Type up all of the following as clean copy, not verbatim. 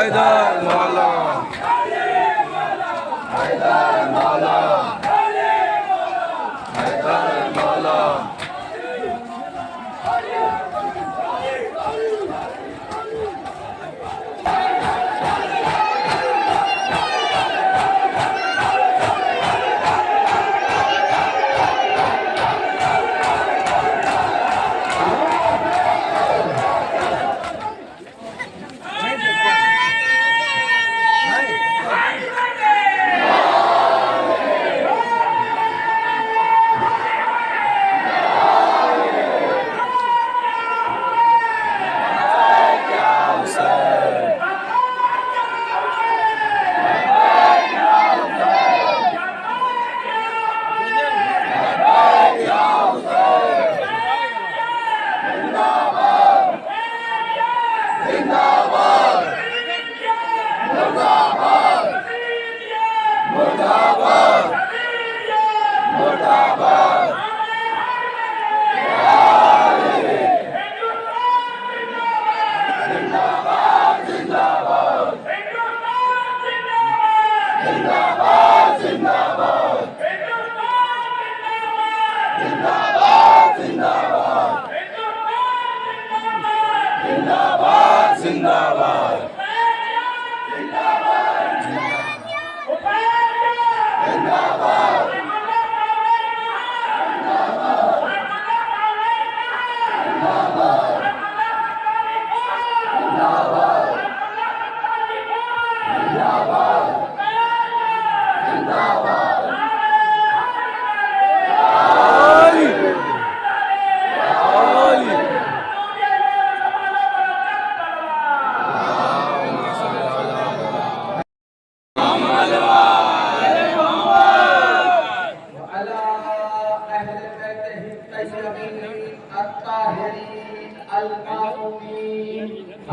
हैदर मौला हैदर मौला हैदर मौला जिंदाबाद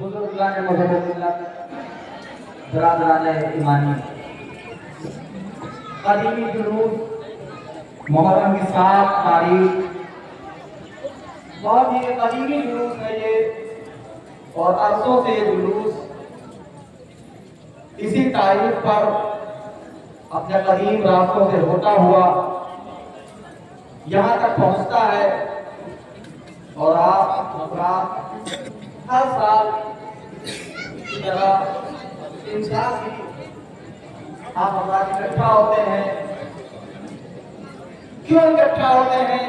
बुजुर्गान मज़हब बरादरान ईमानी कदीमी जुलूस मुहर्रम की 7 तारीख बहुत ही कदीमी जुलूस है ये और अरसों से ये जुलूस इसी तारीख पर अपने कदीम रास्तों से होता हुआ यहाँ तक पहुँचता है और आप हर साल की तरह इंसान भी आप हमारा इकट्ठा होते हैं। क्यों इकट्ठा होते हैं,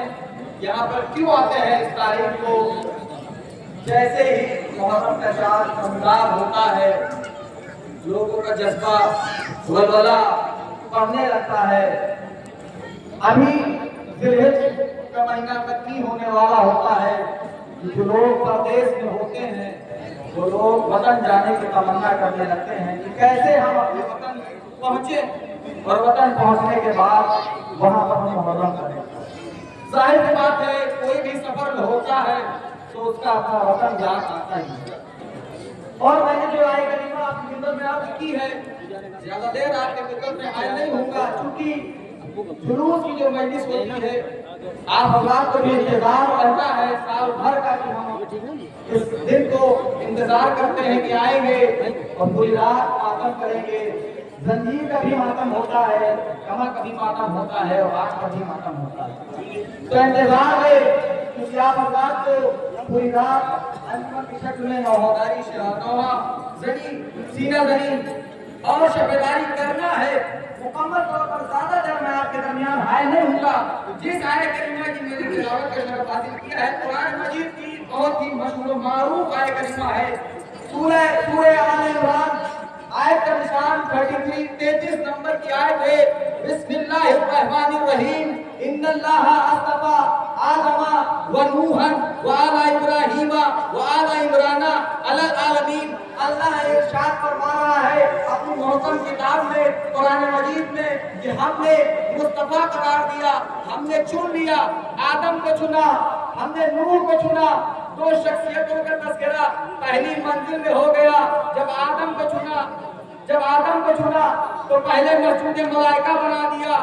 यहाँ पर क्यों आते हैं इस तारीख को? जैसे ही मुहर्रम का चांद नमदार होता है लोगों का जज्बा वलवला बढ़ने लगता है। अभी जिलहिज का महीना खत्म होने वाला होता है। जो लोग प्रदेश में होते हैं वो लोग वतन जाने की तमन्ना करने लगते हैं कि कैसे हम अपने वतन पहुंचे और वतन पहुंचने के बाद वहां पर हम मुहर्रम करें। जाहिर सी बात है कोई भी सफर होता है तो उसका अपना वतन याद आता ही है। और मैंने जो आय करीमा आपकी खिदमत में आज की है ज्यादा देर आपके खिदमत में आया नहीं होगा क्योंकि जुलूस की जो मजलिस होती है आप हजरात को भी इंतजार रहता है साल भर का कि हम इस दिन को इंतजार करते हैं कि आएंगे और पूरी रात मातम करेंगे। जंजीर का भी मातम होता है, कमर का भी मातम होता है और आग का भी मातम होता है। तो इंतजार है कि आप हजरात को पूरी रात अंजुमन की शक्ल में नौहदारी शरातवा जनी सीना जनी और शबेदारी करना है। मुकम्मल तौर पर ज्यादा देर मैं आपके दरमियान हाय नहीं होगा। जिस आयत करीमा की मैंने तिलावत का शरफ हासिल किया है, कुरान मजीद की बहुत ही मशहूर और मारूफ आयत करीमा है। सूरह आल इमरान आयत का निशान 33 नंबर की आयत है। बिस्मिल्लाहिर्रहमानिर्रहीम इन्नल्लाह अस्तफा आदमा व नूहन व आला इब्राहीमा व आला इमराना अलल आलमीन। अल्लाह इरशाद फरमा रहा है अपनी मोहतरम किताब में, कुरान मजीद में, कि हमने मुस्तफा करार दिया, हमने चुन लिया, आदम को चुना, हमने नूह को चुना। दो शख्सियतों का तज़किरा पहली मंजिल में हो गया जब आदम को चुना तो पहले मस्जिद मलाइका बना दिया।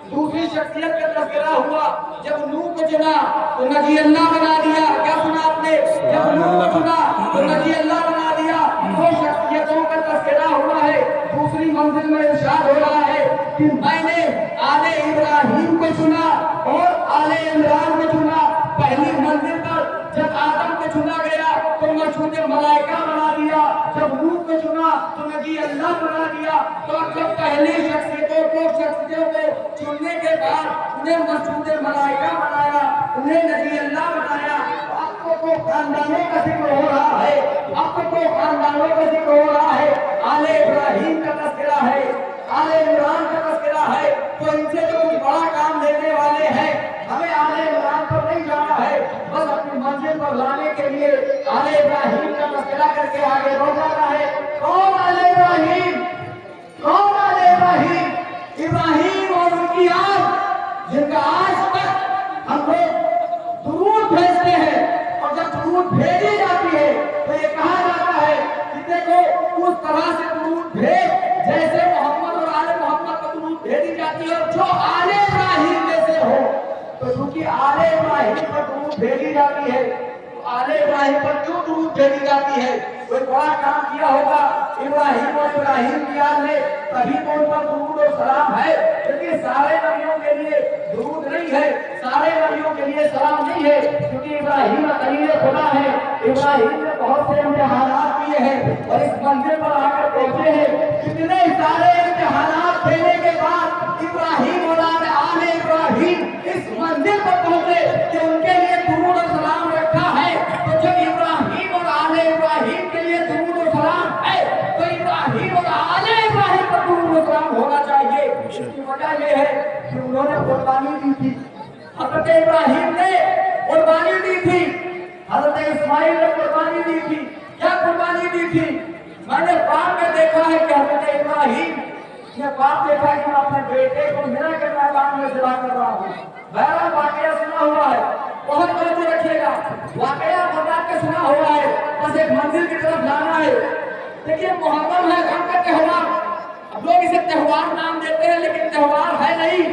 दूसरी शख्सियत का तज़किरा हुआ जब नूह को चुना तो नबी अल्लाह बना दिया। क्या सुना आपने? जब नूह को चुना तो नबी अल्लाह बना दिया। दो शख्सियतों का तज़किरा हुआ है। दूसरी मंजिल में इरशाद हो रहा है कि मैंने आले इब्राहीम को चुना और आले इमरान को चुना। पहली मंजिल पर जब आदम को चुना गया तो मस्जिद मलाइका बना दिया। जब नूह को चुना तो नबी अल्लाह बना दिया। तो जब पहली शख्सियतों को चुनने के बाद उन्हें मस्जिद मलाइका बनाया, उन्हें नबी अल्लाह बनाया। आपको तो खानदानों का जिक्र हो रहा है, आले इब्राहीम का तज़किरा है, आले इमरान का तज़किरा है। तो इनसे तो कुछ बड़ा काम लेने वाले हैं। हमें आले इमरान पर नहीं जाना है, बस अपनी मंजिल पर लाने के लिए आले इब्राहीम का तज़किरा करके आगे बढ़ जाना है। कौन आले इब्राहीम? इब्राहीम और उनकी आग, जिनका आज तक हम लोग दुरूद भेजते हैं। और जब दुरूद भेजी जाती है तो ये कहा जाता है कि देखो उस तरह से दुरूद भेज जैसे मोहम्मद और आले मोहम्मद को दुरूद भेजी जाती है। और जो आले इब्राहीम जैसे हो, तो क्योंकि आले इब्राहीम पर दुरूद भेजी जाती है, तो आले इब्राहीम पर क्यों दुरूद भेजी जाती है? कोई बड़ा काम किया होगा इब्राहीम और इब्राहीम की याद में, तभी तो उन पर दुरूद और सलाम है। क्योंकि सारे नबियों के लिए दुरूद नहीं है, सारे नबियों के लिए सलाम नहीं है, क्योंकि इब्राहीम खलील खुदा है। इब्राहीम ने बहुत से इम्तिहानात किए हैं और इस मंजिल पर आकर पहुंचे हैं। कितने सारे इम्तिहानात देने के बाद इब्राहीम और आले इब्राहीम इस मंजिल पर पहुंचे कि उनके लिए दुरूद और सलाम रखा है। तो जब इब्राहीम और आले इब्राहीम के लिए दुरूद और सलाम है, तो इब्राहीम और आले इब्राहीम पर दुरूद और सलाम होना चाहिए। इसकी वजह यह है कि उन्होंने कुर्बानी दी थी। हज़रत इब्राहीम ने कुर्बानी दी थी, हज़रत इस्माइल ने कुर्बानी दी थी। क्या कुर्बानी दी थी? मैंने बाप में देखा है कि हज़रत इब्राहीम ने बाप देखा है कि मैं अपने बेटे को मेरा के मैदान में ज़िबा कर रहा हूँ। बहरा वाकया सुना हुआ है, बहुत तवज्जो रखिएगा। वाकया बता के सुना हुआ है, बस एक मंजिल की तरफ जाना है। देखिए मुहर्रम है, गम का त्योहार। अब लोग इसे त्योहार नाम देते हैं लेकिन त्योहार है नहीं,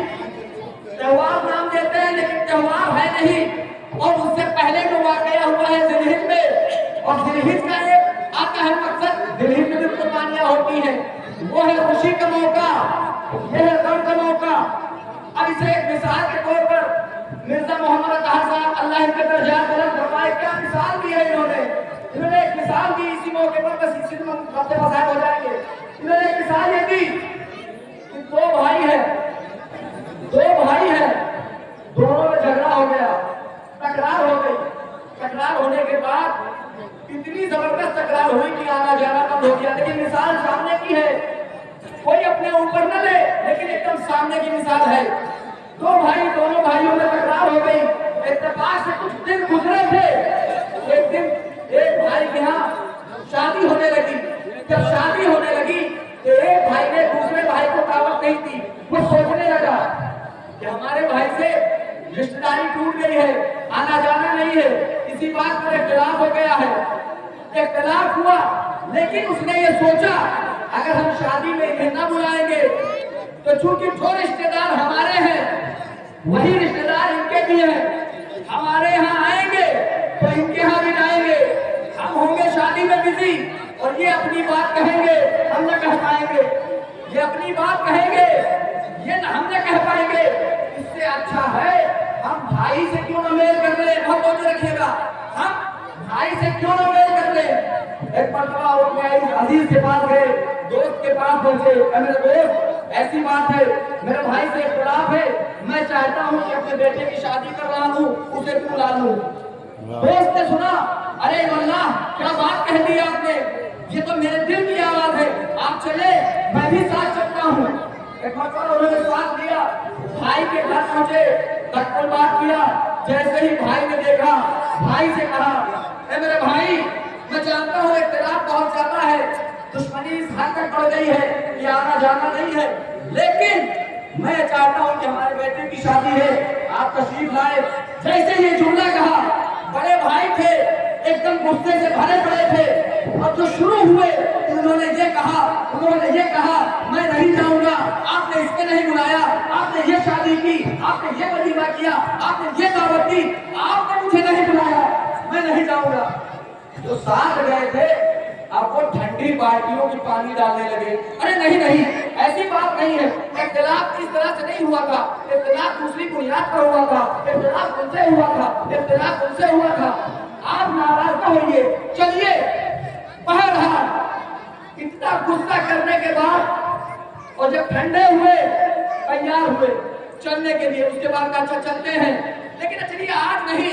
त्योहार नाम देते हैं लेकिन त्योहार है नहीं। और उससे पहले जो वाकया हुआ है जिलहिज में, और जिलहिज का एक आता है मकसद, जिलहिज में भी कुर्बानियां होती हैं। वो है खुशी का मौका, यह है गम का मौका। अब इसे एक मिसाल के तौर पर मिर्जा मोहम्मद अतहर साहब अल्लाह इनके दर्जात बुलंद फरमाए, क्या मिसाल दी है इन्होंने एक मिसाल दी इसी मौके पर, बस इसी में बातें फसाद हो जाएंगे। इन्होंने एक मिसाल ये दी कि दो भाई हैं, दोनों में झगड़ा हो गया, तकरार हो गई। तकरार होने के बाद इतनी जबरदस्त तकरार हुई कि आना जाना बंद हो गया। लेकिन मिसाल सामने की है, कोई अपने ऊपर न ले, लेकिन एकदम सामने की मिसाल है। दोनों भाइयों में तकरार हो गई। इत्तेफाक से कुछ दिन गुजरे थे। एक दिन एक भाई के यहाँ शादी होने लगी। जब शादी होने लगी तो एक भाई ने दूसरे भाई को दावत नहीं दी। वो सोचने लगा कि हमारे भाई से रिश्तेदारी टूट गई है, आना जाना नहीं है, इसी बात पर इख्तिलाफ हो गया है। इख्तिलाफ हुआ, लेकिन उसने ये सोचा अगर हम शादी में इन्हें न बुलाएंगे तो चूंकि जो रिश्तेदार हमारे हैं वही रिश्तेदार इनके भी हैं, हमारे यहाँ आएंगे तो इनके यहाँ भी जाएंगे। हम होंगे शादी में बिजी और ये अपनी बात कहेंगे, हम न कह पाएंगे। ये अपनी बात कहेंगे, ये हम न कह पाएंगे। इससे अच्छा है हम भाई से क्यों न मेल कर ले। बहुत तवज्जो रखिएगा, हम भाई से क्यों न मेल कर ले। एक मरतबा वो अपने अजीज के पास गए, दोस्त के पास पहुंचे, मेरे दोस्त ऐसी बात है, मेरे भाई से इख्तिलाफ है, मैं चाहता हूं कि अपने बेटे की शादी करवा लूं, उसे क्यों ला लूं। दोस्त ने सुना, अरे वल्लाह क्या बात कह दी आपने, ये तो मेरे दिल की आवाज है, आप चले मैं भी साथ चलता हूँ। एक मरतबा उन्होंने साथ दिया, भाई के घर पहुंचे, तक बात किया। जैसे ही भाई ने देखा, भाई से कहा, ए मेरे भाई, मैं जानता हूँ इख्तिलाफ बहुत ज्यादा है, दुश्मनी इस हद तक बढ़ गई है कि आना जाना नहीं है, लेकिन मैं चाहता हूँ कि हमारे बेटे की शादी है, आप तशरीफ लाए। जैसे ये जुमला कहा, बड़े भाई थे एकदम गुस्से से भरे पड़े थे, और जो शुरू हुए उन्होंने ये कहा मैं नहीं जाऊंगा, आपने इसके नहीं बुलाया, आपने ये शादी की, आपने ये वलीमा किया, आपने ये दावत दी, आपने मुझे नहीं बुलाया, मैं नहीं जाऊंगा। जो साथ गए थे अब वो ठंडी बाल्टियों की पानी डालने लगे। अरे नहीं नहीं, ऐसी बात नहीं है, इख्तिलाफ इस तरह से नहीं हुआ था, इख्तिलाफ दूसरी बुनियाद पर हुआ था, इख्तिलाफ उनसे हुआ था, इख्तिलाफ उनसे हुआ था, आप नाराज न होइए, चलिए। बहरहाल इतना गुस्सा करने के बाद और जब ठंडे हुए, तैयार हुए चलने के लिए, उसके बाद अच्छा चलते हैं, लेकिन चलिए आज नहीं,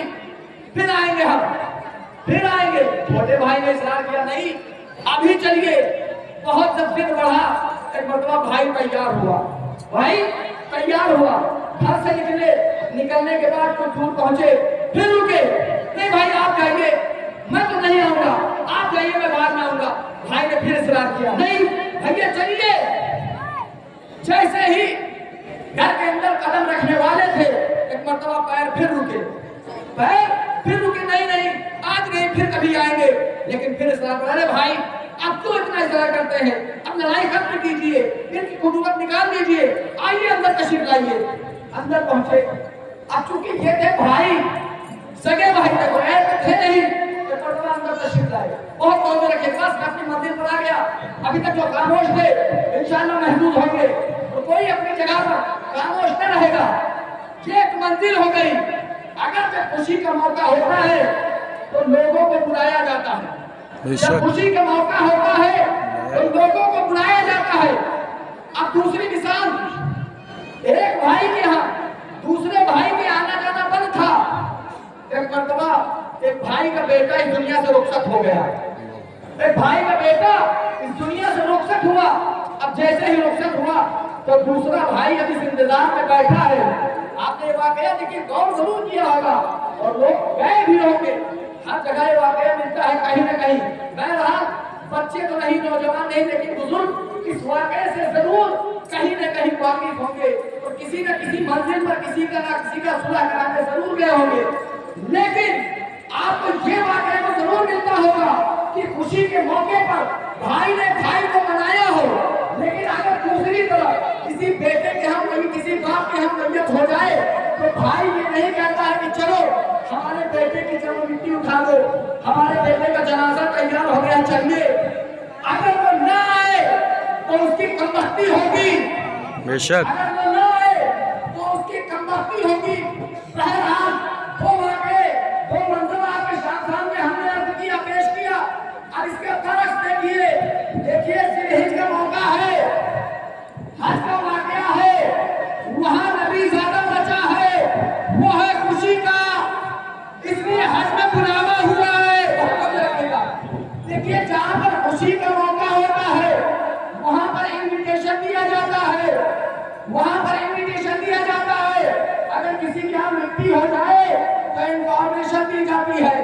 फिर आएंगे हम, फिर आएंगे। छोटे भाई ने इसरार किया, नहीं अभी चलिए। बहुत जब फिर बढ़ा, एक मरतबा भाई तैयार हुआ, भाई तैयार हुआ, घर से निकलने के बाद कुछ दूर पहुंचे, फिर रुके, नहीं भाई आप जाइए, मैं तो नहीं आऊंगा, आप जाइए, मैं बाद में आऊंगा। भाई ने फिर इसरार किया, नहीं भैया चलिए। जैसे ही घर के अंदर कदम रखने वाले थे, एक मरतबा पैर फिर रुके, नहीं नहीं आज नहीं, फिर कभी आएंगे। लेकिन फिर इसरार, अरे भाई अब क्यों इतना इसरार करते हैं, अब लड़ाई खत्म कीजिए, इनकी खुदूमत निकाल दीजिए, आइए अंदर तशरीफ लाइए। अंदर पहुंचे, अब चूंकि ये थे भाई, सगे भाई थे नहीं, अंदर तशरीफ लाए, बहुत तौबे रखे, बस मैं अपनी मंजिल पर आ गया, अभी तक जो खामोश थे इंशाअल्लाह महसूस होंगे, तो कोई अपनी जगह पर खामोश न रहेगा। ये एक मंजिल हो गई। अगर जब खुशी का मौका होता है तो लोगों को बुलाया जाता है, जब खुशी का मौका होता है तो लोगों को बुलाया जाता है। अब दूसरी मिसाल, एक भाई के यहाँ दूसरे भाई के आना जाना बंद था, एक मरतबा एक भाई का बेटा इस दुनिया से रुखसत हो गया, एक भाई का बेटा इस दुनिया से रुखसत हुआ। अब जैसे ही रुखसत हुआ तो दूसरा भाई अब इस इंतजार में बैठा है। आपने वाकया देखिए गौर जरूर किया होगा, और लोग गए भी होंगे, हर जगह ये वाकया मिलता है कहीं ना कहीं। बहरहाल बच्चे तो नहीं, नौजवान नहीं, लेकिन बुजुर्ग इस वाकये से जरूर कहीं ना कहीं वाकिफ होंगे, और किसी न किसी मंजिल पर किसी का सुलह कराने जरूर गए होंगे। लेकिन आपको ये वाकया तो जरूर मिलता होगा कि खुशी के मौके पर भाई ने भाई को मनाया हो, लेकिन अगर दूसरी तरफ किसी बेटे के हम कहीं किसी बाप के हम मैयत हो जाए तो भाई ये नहीं कहता है कि चलो हमारे बेटे की जब मिट्टी उठा दो, हमारे बेटे का जनाजा तैयार हो गया चलिए। अगर वो ना आए तो उसकी कमबख्ती होगी, बेशक अगर वो ना आए तो उसकी कमबख्ती होगी। बहरहाल वो वाकये, वो मंजर आपके सामने हमने अर्ज किया, पेश किया। अब इसके फर्क देखिए, जिलहिज का मौका है, हज का वाकया है, वहां नबी ज्यादा बचा है, वो है खुशी का, इसलिए हज में बुलावा हुआ है। देखिए जहां पर खुशी का मौका होता है वहां पर इन्विटेशन दिया जाता है, वहां पर इन्विटेशन दिया जाता है। अगर किसी के यहाँ मृत्यु हो जाए तो इंफॉर्मेशन दी जाती है।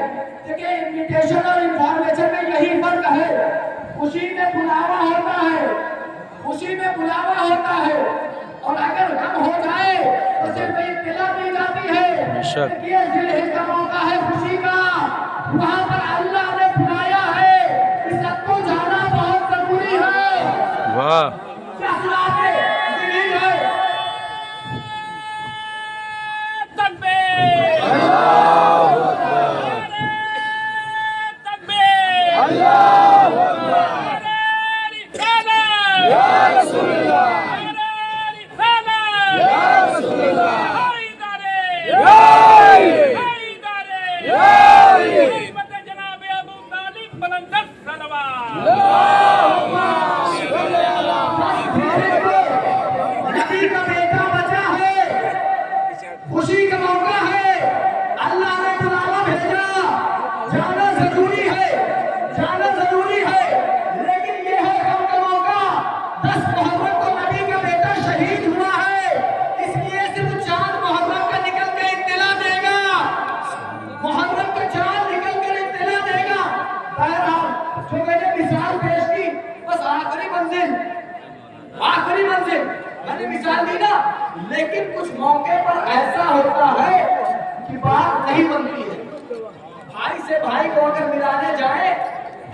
देखिए इन्विटेशन और इंफॉर्मेशन में यही फर्क है। खुशी में बुलावा होता है, खुशी में बुलावा होता है, और अगर गम हो जाए तो सिर्फ इत्तला दी जाती है। देखिए जिलहिज का मौका है खुशी का, वहां पर अल्लाह ने बुलाया है, इस सबको जाना बहुत जरूरी है। वाह, क्या सुनाते जिलहिज है। अल्लाहू अकबर, अल्लाहू अकबर, या रसूलल्लाह, या रसूलल्लाह, या या हिस्सा ली ना, लेकिन कुछ मौके पर ऐसा होता है कि बात नहीं बनती है। भाई से भाई को अगर मिलाने जाए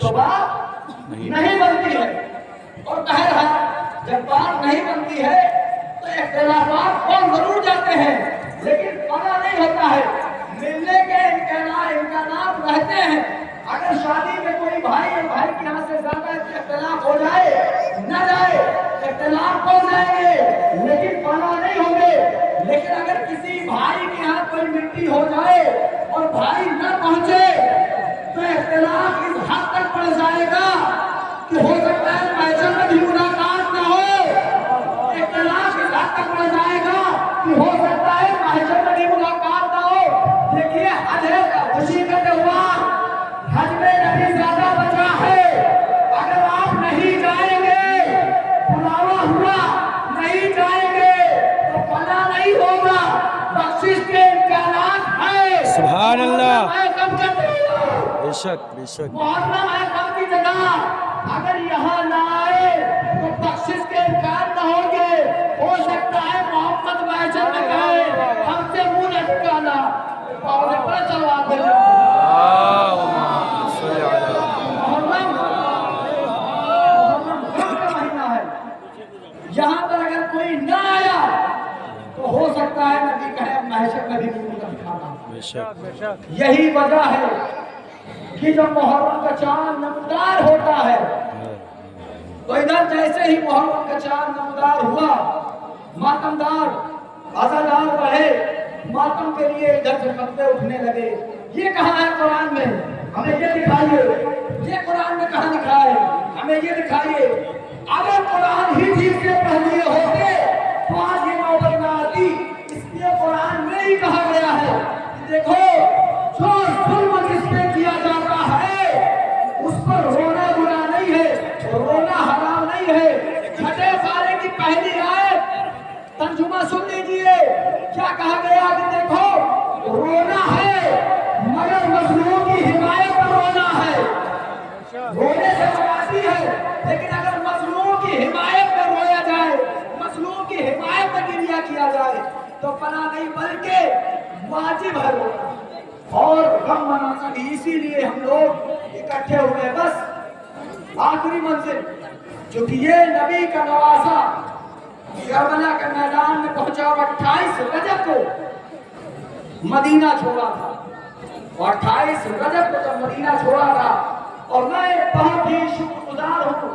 तो बात नहीं बनती है। और बहरहाल जब बात नहीं बनती है तो इख्तिलाफात कौन जरूर जाते हैं, लेकिन पता नहीं होता है, मिलने के इम्कानात रहते हैं। अगर शादी में कोई भाई और भाई के यहाँ से ज्यादा इख्तिलाफ हो जाए, न जाए, इख्तिलाफ हो जाएंगे लेकिन पना नहीं होंगे। लेकिन अगर किसी भाई के यहाँ कोई मिट्टी हो जाए और भाई न पहुंचे तो इख्तिलाफ इस हद तक बढ़ जाएगा कि हो सकता है महशर में भी मुलाकात न हो। इख्तिलाफ इस हद तक बढ़ जाएगा कि हो सकता है महशर में भी मुलाकात न हो। देखिए हज है खुशी का त्योहार, हज में नबी ज्यादा बचा है। अगर आप नहीं जाएंगे, बुलावा हुआ नहीं जाएंगे तो पना नहीं होगा, बख्शिश के इम्कानात है। सुभान अल्लाह। कम करते बेशक बेशक। मुहर्रम है कम की जगह, अगर यहाँ ना आए तो बख्शिश के इम्कान न होंगे। हो सकता है मोहम्मद महशर में कहे हमसे मुंह लटकाना और पर चलवा देना। यहाँ पर अगर कोई न आया तो हो सकता है नबी कहे महशर में भी मुंह लटकाना। यही वजह है कि जब मुहर्रम का चांद नमदार होता है तो इधर जैसे ही मुहर्रम का चांद नमदार हुआ, मातमदार आजादार रहे, मातम के लिए इधर से कपड़े उठने लगे। ये कहाँ है कुरान में? हमें ये दिखाइए। ये कुरान में कहाँ लिखा है? हमें ये दिखाइए। अगर कुरान ही ठीक से पढ़ लिए होते तो आज ये नौबत न आती। इसलिए कुरान में ही कहा गया है कि देखो जो जुल्म जिस पे किया जाता है उस पर रोना गुनाह नहीं है, रोना हराम नहीं है। छठे पारे की पहली आयत तर्जुमा सुन लीजिए, क्या कहा गया कि देखो रोना है मगर मजलूम की हिमायत पर रोना है। रोने से बचाती है, लेकिन अगर मजलूम की हिमायत में रोया जाए, मजलूम की हिमायत में गिरिया किया जाए तो पना नहीं बल्कि वाजिब है रोना। और गम मनाना भी इसीलिए हम लोग इकट्ठे हुए। बस आखिरी मंजिल क्योंकि ये नबी का नवासा करबला के मैदान में पहुंचा 28 रजब को मदीना छोड़ा था। और 28 रजब को जब मदीना छोड़ा था, और मैं बहुत ही शुक्रगुजार हूँ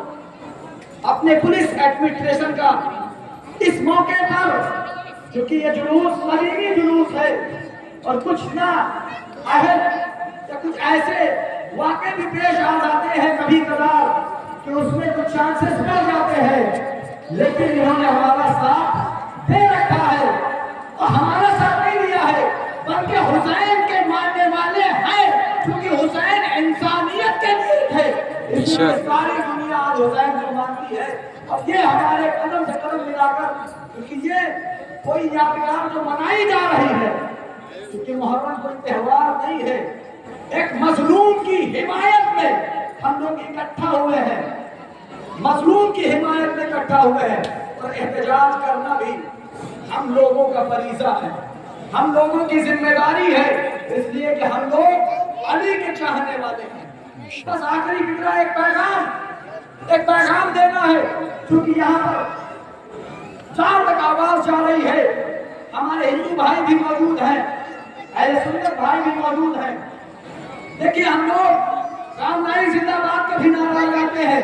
अपने पुलिस एडमिनिस्ट्रेशन का इस मौके पर, क्योंकि ये जुलूस मदीनी जुलूस है और कुछ ना अहद या कुछ ऐसे वाक़े भी पेश आ जाते हैं कभी कभार कि उसमें कुछ चांसेस बढ़ जाते हैं, लेकिन इन्होंने हमारा साथ दे रखा है। और हमारा साथ नहीं दिया है बल्कि हुसैन के मानने वाले हैं, क्योंकि हुसैन इंसानियत के लिए थे, इसलिए सारी दुनिया आज हुसैन को मानती है। अब ये हमारे कदम से कदम मिलाकर, क्योंकि ये कोई यादगार जो मनाई जा रही है, क्योंकि मुहर्रम कोई त्योहार नहीं है, एक मजलूम की हिमायत में हम लोग इकट्ठा हुए हैं, मजलूम की हिमायत में इकट्ठा हुए हैं। और एहतजाज करना भी हम लोगों का फरीजा है, हम लोगों की जिम्मेदारी है, इसलिए कि हम लोग अली के चाहने वाले हैं। बस आखिरी फिक्रा एक पैगाम देना है, क्योंकि यहाँ पर 4 तक आवाज जा रही है। हमारे हिंदू भाई भी मौजूद हैं, अहले सुन्नत भाई भी मौजूद हैं। देखिए हम लोग रामनाई जिंदाबाद का भी नारा लगाते हैं,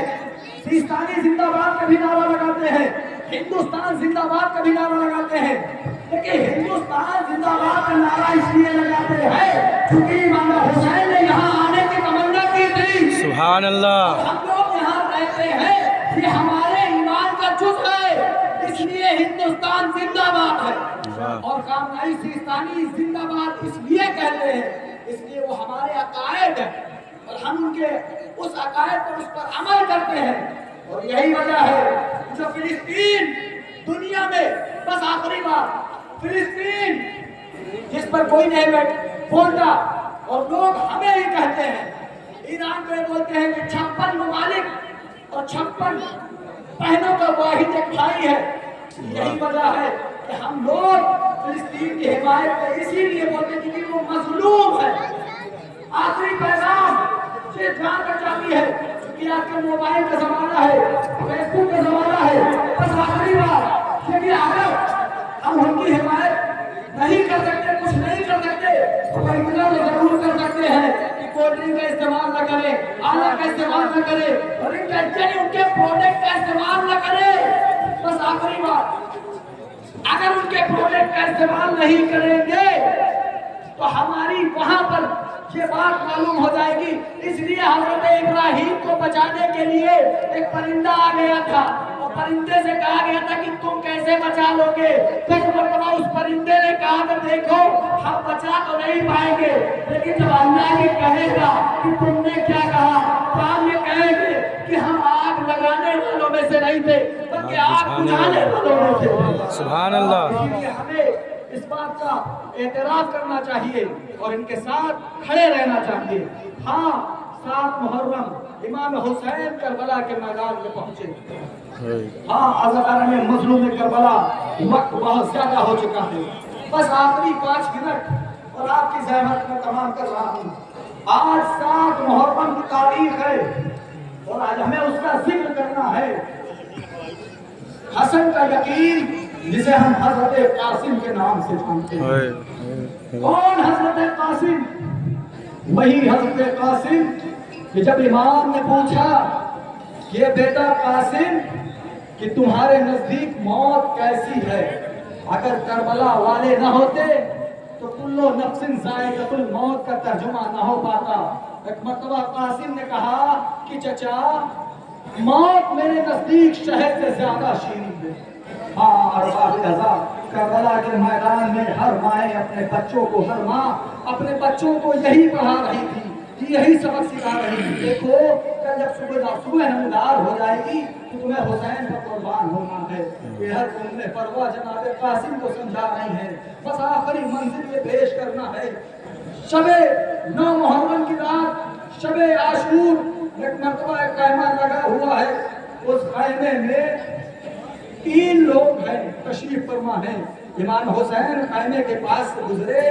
सिस्तानी जिंदाबाद का भी नारा लगाते हैं, हिंदुस्तान जिंदाबाद का भी नारा लगाते हैं। देखिए हिंदुस्तान जिंदाबाद का नारा इसलिए लगाते हैं क्योंकि इमाम हुसैन ने यहाँ आने की तमन्ना की थी। सुभान अल्लाह। हम लोग यहाँ रहते हैं, ये हमारे ईमान का जुज़ है, इसलिए हिंदुस्तान जिंदाबाद है। और कामनाई सिस्तानी जिंदाबाद इसलिए कहते हैं, इसलिए वो हमारे अकायद है और हम उनके उस अकायद पर, उस पर अमल करते हैं। और यही वजह है जो फिलिस्तीन दुनिया में, बस आखिरी बात, फिलिस्तीन जिस पर कोई नहीं बोलता और लोग हमें ही कहते हैं, ईरान को बोलते हैं कि 56 ममालिक और 56 बहनों का वाहिद एक भाई है, यही वजह है कि हम लोग फिलिस्तीन की हिमायत में इसीलिए बोलते हैं कि वो मजलूम है। आखिरी पैगाम से ध्यान रख जाती है कि आजकल मोबाइल का जमाना है, फेसबुक का जमाना है। बस आखिरी बात कि अगर हम उनकी हिमायत नहीं कर सकते, कुछ नहीं कर सकते, तो इतना जरूर कर सकते हैं कि कोल्ड ड्रिंक का इस्तेमाल न करें, आला का इस्तेमाल न करें, और उनके प्रोडक्ट का इस्तेमाल न करें। बस आखिरी बात, अगर उनके प्रोडक्ट का इस्तेमाल नहीं करेंगे तो हमारी वहां पर ये बात मालूम हो जाएगी। इसलिए हजरत इब्राहिम को बचाने के लिए एक परिंदा आ गया था और परिंदे से कहा गया था कि तुम कैसे बचा लोगे। फिर मतलब उस परिंदे ने कहा कि देखो हम बचा तो नहीं पाएंगे, लेकिन जब अल्लाह ये कहेगा कि तुमने क्या कहा तो हम ये कहेंगे कि हम आग लगाने वालों में से नहीं थे, बल्कि आग बुझाने वालों में थे। सुभान अल्लाह। हमें इस बात का एतराफ करना चाहिए और इनके साथ खड़े रहना चाहिए। हाँ, 7 मुहर्रम इमाम हुसैन करबला के मैदान में पहुंचे। हाँ, अज़ादार में मजलूम करबला वक्त बहुत ज्यादा हो चुका है। बस आखिरी 5 मिनट और आपकी ज़हमत में तमाम कर रहा हूँ। आज 7 मुहर्रम की तारीख है और आज हमें उसका जिक्र करना है। हसन का यकीन, जिसे हम हजरत कासिम के नाम से जानते हैं। कौन हजरत कासिम? वही हजरत कासिम कि जब इमाम ने पूछा कि बेटा कासिम कि तुम्हारे नजदीक मौत कैसी है, अगर करबला वाले न होते तो कुल्लो नफ्सिन ज़ाइक़तुल मौत का तर्जुमा न हो पाता। एक मर्तबा कासिम ने कहा कि चचा, मौत मेरे नजदीक शहद से ज्यादा शीरीन है। करबला के मैदान में हर माए अपने बच्चों को, हर माँ अपने बच्चों को यही पढ़ा रही थी, यही सबक सिखा रही थी। देखो कल जब सुबह नमदार हो जाएगी तो तुम्हें हुसैन पर कुर्बान होना है। हर तुमने परवा जनाब कासिम को समझा रही है। बस आखिरी मंजिल ये पेश करना है। शबे 9 मुहर्रम की रात, शबे आशूर, एक मर्तबा एक क़ैमा लगा हुआ है। उस क़ैमे में 3 लोग हैं, तशरीफ फरमा है। इमाम हुसैन ख़ैमे के पास से गुजरे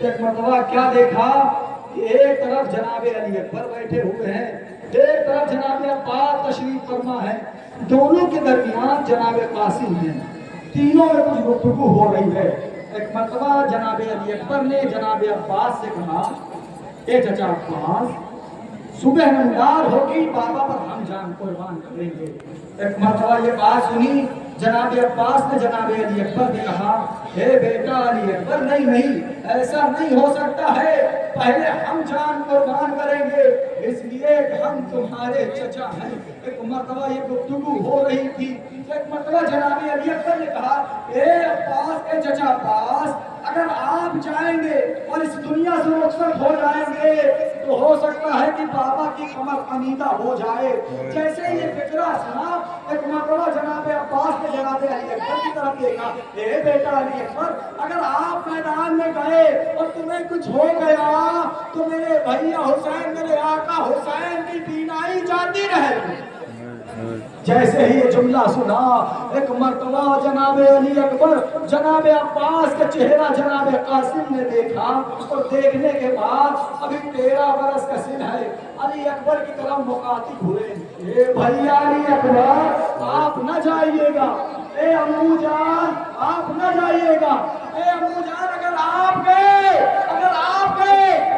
तो एक मर्तबा क्या देखा कि एक तरफ जनाब अली अकबर बैठे हुए हैं, एक तरफ जनाब अब्बास तशरीफ फरमा है, दोनों के दरमियान जनाब कासिम है। तीनों में कुछ गुफ्तगू हो रही है। एक मर्तबा जनाब अली अकबर ने जनाब अब्बास से कहा, ए चचा अब्बास, सुबह नमदार होगी, बाबा पर हम जान कुर्बान करेंगे। एक मर्तबा ये बात सुनी, जनाब अब्बास ने जनाब अली अकबर ने कहा, हे बेटा अली अकबर, नहीं, ऐसा नहीं हो सकता है, पहले हम जान कुर्बान करेंगे, इसलिए हम तुम्हारे चचा हैं। एक मर्तबा ये गुफ्तगू हो रही थी। एक मर्तबा जनाब अली अकबर ने कहा, ए अब्बास के चचा अब्बास, अगर आप जाएंगे और इस दुनिया से रुखसत हो जाएंगे तो हो सकता है कि बाबा की कमर कमीदा हो जाए। जैसे ये फिक्रा सुना, एक मर्तबा जनाब अब्बास ने जनाब अली अकबर की तरफ देखा, ए बेटा अली अकबर, अगर आप मैदान में गए और तुम्हें कुछ हो गया तो मेरे भैया हुसैन, मेरे आका हुसैन की बीनाई जाती रहेगी। जैसे ही ये जुमला सुना, एक मर्तबा जनाब अली अकबर जनाब अब्बास का चेहरा जनाब कासिम ने देखा और देखने के बाद अभी 13 बरस का सिन है, अली अकबर की तरफ मुखातिब हुए, ए भैया अली अकबर, आप न जाइएगा, ए अम्मू जान आप न जाइएगा, ए अम्मू जान अगर आप गए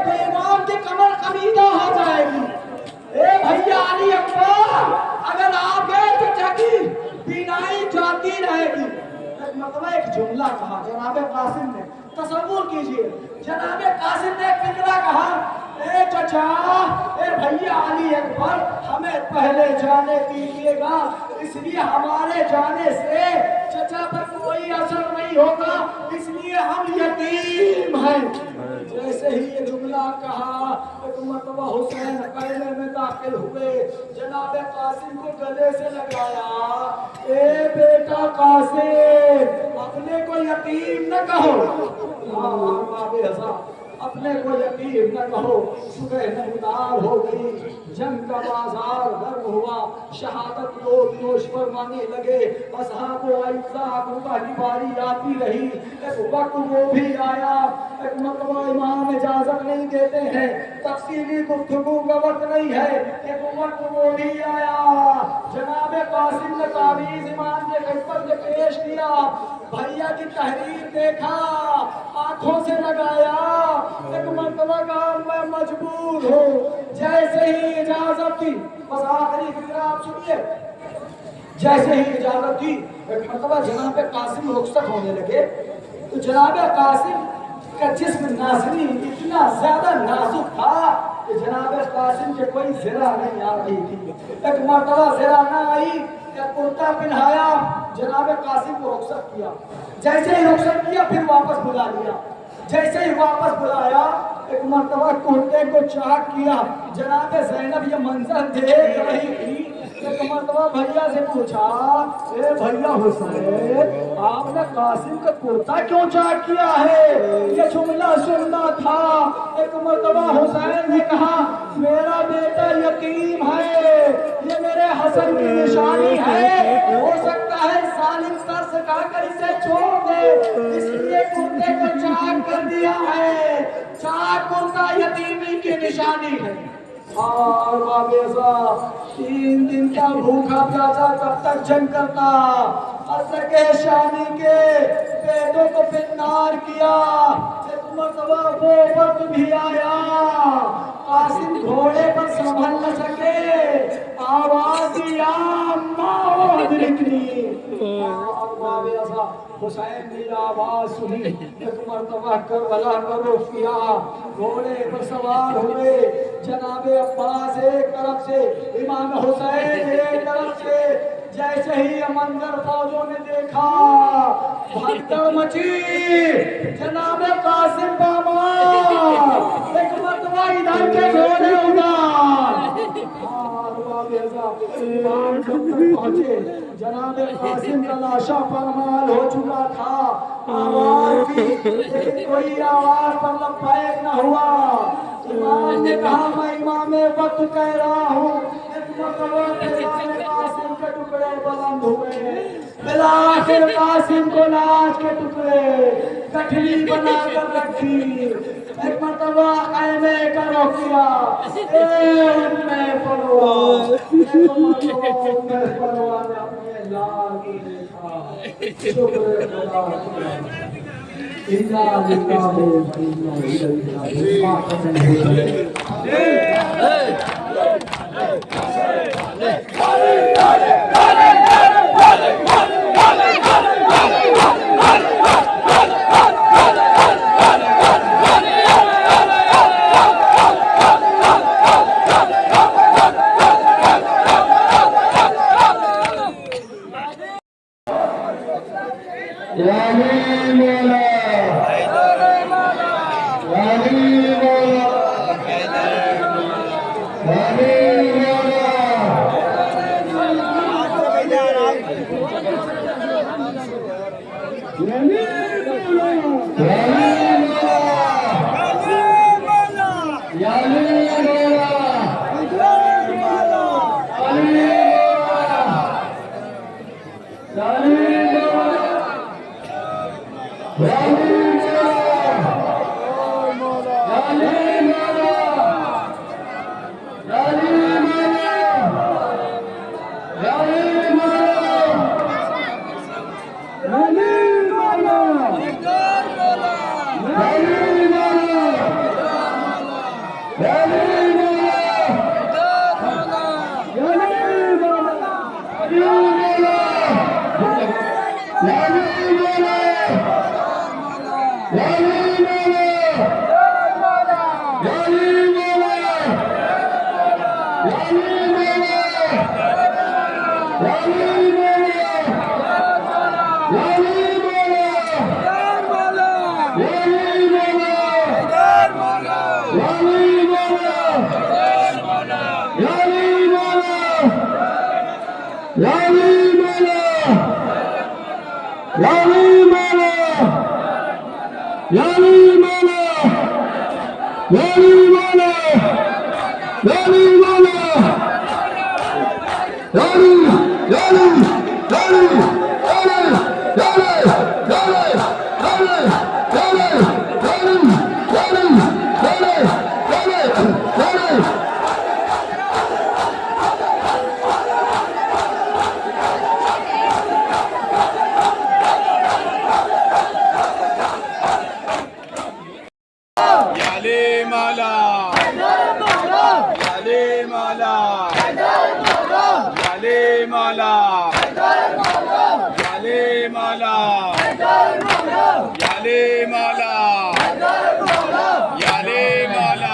तो इमाम की कमर कमीदा हो जाएगी। ए भैया अली अकबर, अगर आप गए तो चकी बीनाई जाती रहेगी। मतलब एक जुमला कहा जनाब कासिम ने, तसव्वुर कीजिए, जनाब कासिम ने एक फिक्रा कहा, ए चचा, ए भैया अली अकबर, हमें पहले जाने दीजिएगा, इसलिए हमारे जाने से चचा पर कोई असर नहीं होगा, इसलिए हम यतीम हैं। जैसे ही ये जुमला कहा, एक मर्तबा हुसैन क़ैमे में दाखिल हुए, जनाब कासिम को गले से लगाया, ए बेटा कासिम, अपने को यतीम न कहो। अपने को यकीन न कहो, सुबह नमदार हो गई, जंग का बाजार गर्म हुआ, शहादत लोग नोश फरमाने लगे, असहाबो अइज़ा अबूबा की बारी आती रही। एक वक्त वो भी आया, एक मरतबा इमाम इजाजत नहीं देते हैं, तफसीली गुफ्तगू का वक्त नहीं है, एक वक्त वो भी आया, जनाब कासिम ने तावीज़ इमाम के खिदमत में पेश किया, भैया की तहरीर देखा, आंखों से लगाया, एक मरतबा कहा मैं मजबूर हूँ, जैसे ही इजाजत दी, बस आखिरी फिक्र आप सुनिए, जैसे ही इजाजत दी, एक मरतबा जनाब कासिम रुखसत होने लगे, तो जनाब कासिम का जिस्म नाज़रीन इतना ज्यादा नाजुक था कि जनाब कासिम के कोई ज़रा नहीं आ रही थी। एक मरतबा ज़रा ना आई, एक कुर्ता पहनाया, जनाब कासिम को रुखसत किया, जैसे ही रुखसत किया फिर वापस बुला लिया, जैसे ही वापस बुलाया, एक मरतबा कुर्ते को चाक किया, जनाब ज़ैनब ये मंजर देख रही थी, एक मरतबा भैया से पूछा, ए भैया हुसैन, आपने कासिम का कुर्ता क्यों चाक किया है? ये जुमला सुनना था। एक मरतबा हुसैन ने कहा, मेरा बेटा यतीम है, ये मेरे हसन की निशानी है, हो सकता है सालिम तरस खाकर इसे छोड़ दे, इसलिए कुर्ते को चाक कर दिया है। चाक कुर्ता यतीमी की निशानी है। और बाबेसा 3 दिन का भूखा प्यासा कब तक जंग करता, असके शानी के पेटों को पिन्नार किया। एक मरतबा वो वक्त भी आया, कासिम घोड़े पर संभल न सके, आवाज दिया हुसैन ने आवाज सुनी, एक मरतबा करबला का रुख किया, घोड़े पर सवार हुए, जनाबे अब्बास एक तरफ से, इमाम हुसैन एक तरफ से। जैसे ही ये मंजर फौजों ने देखा, भगदड़ मची, जनाबे कासिम बाबा एक मरतबा इधर के घोड़े उड़ान, पहुंचे, जनाबे कासिम का लाशा परमाल हो चुका था, आवाज की, लेकिन कोई आवाज पर लबैक न हुआ। इमाम ने कहा, मैं इमाम वक्त कह रहा हूँ, कासिम के टुकड़े बुलंद हुए, बिलाखिर कासिम को लाश के टुकड़े गठरी बनाकर रखी, एक मरतबा ख़ैमे का रुख किया, परवान ने अपने लाल को देखा, शुक्र खुदा का। इन्ना लिल्लाहि व इन्ना इलैहि याले माला याले माला याले माला याले माला याले माला याले माला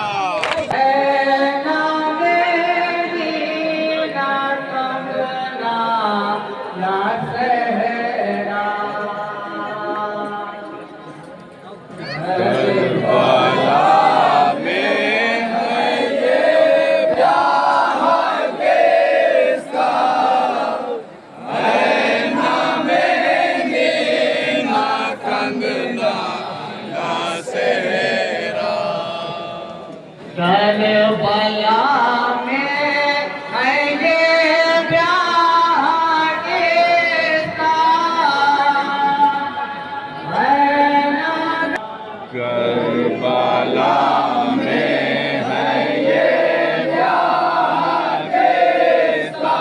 करबला में है ये ब्याह किसका है ना करबला में है ये प्यार किसका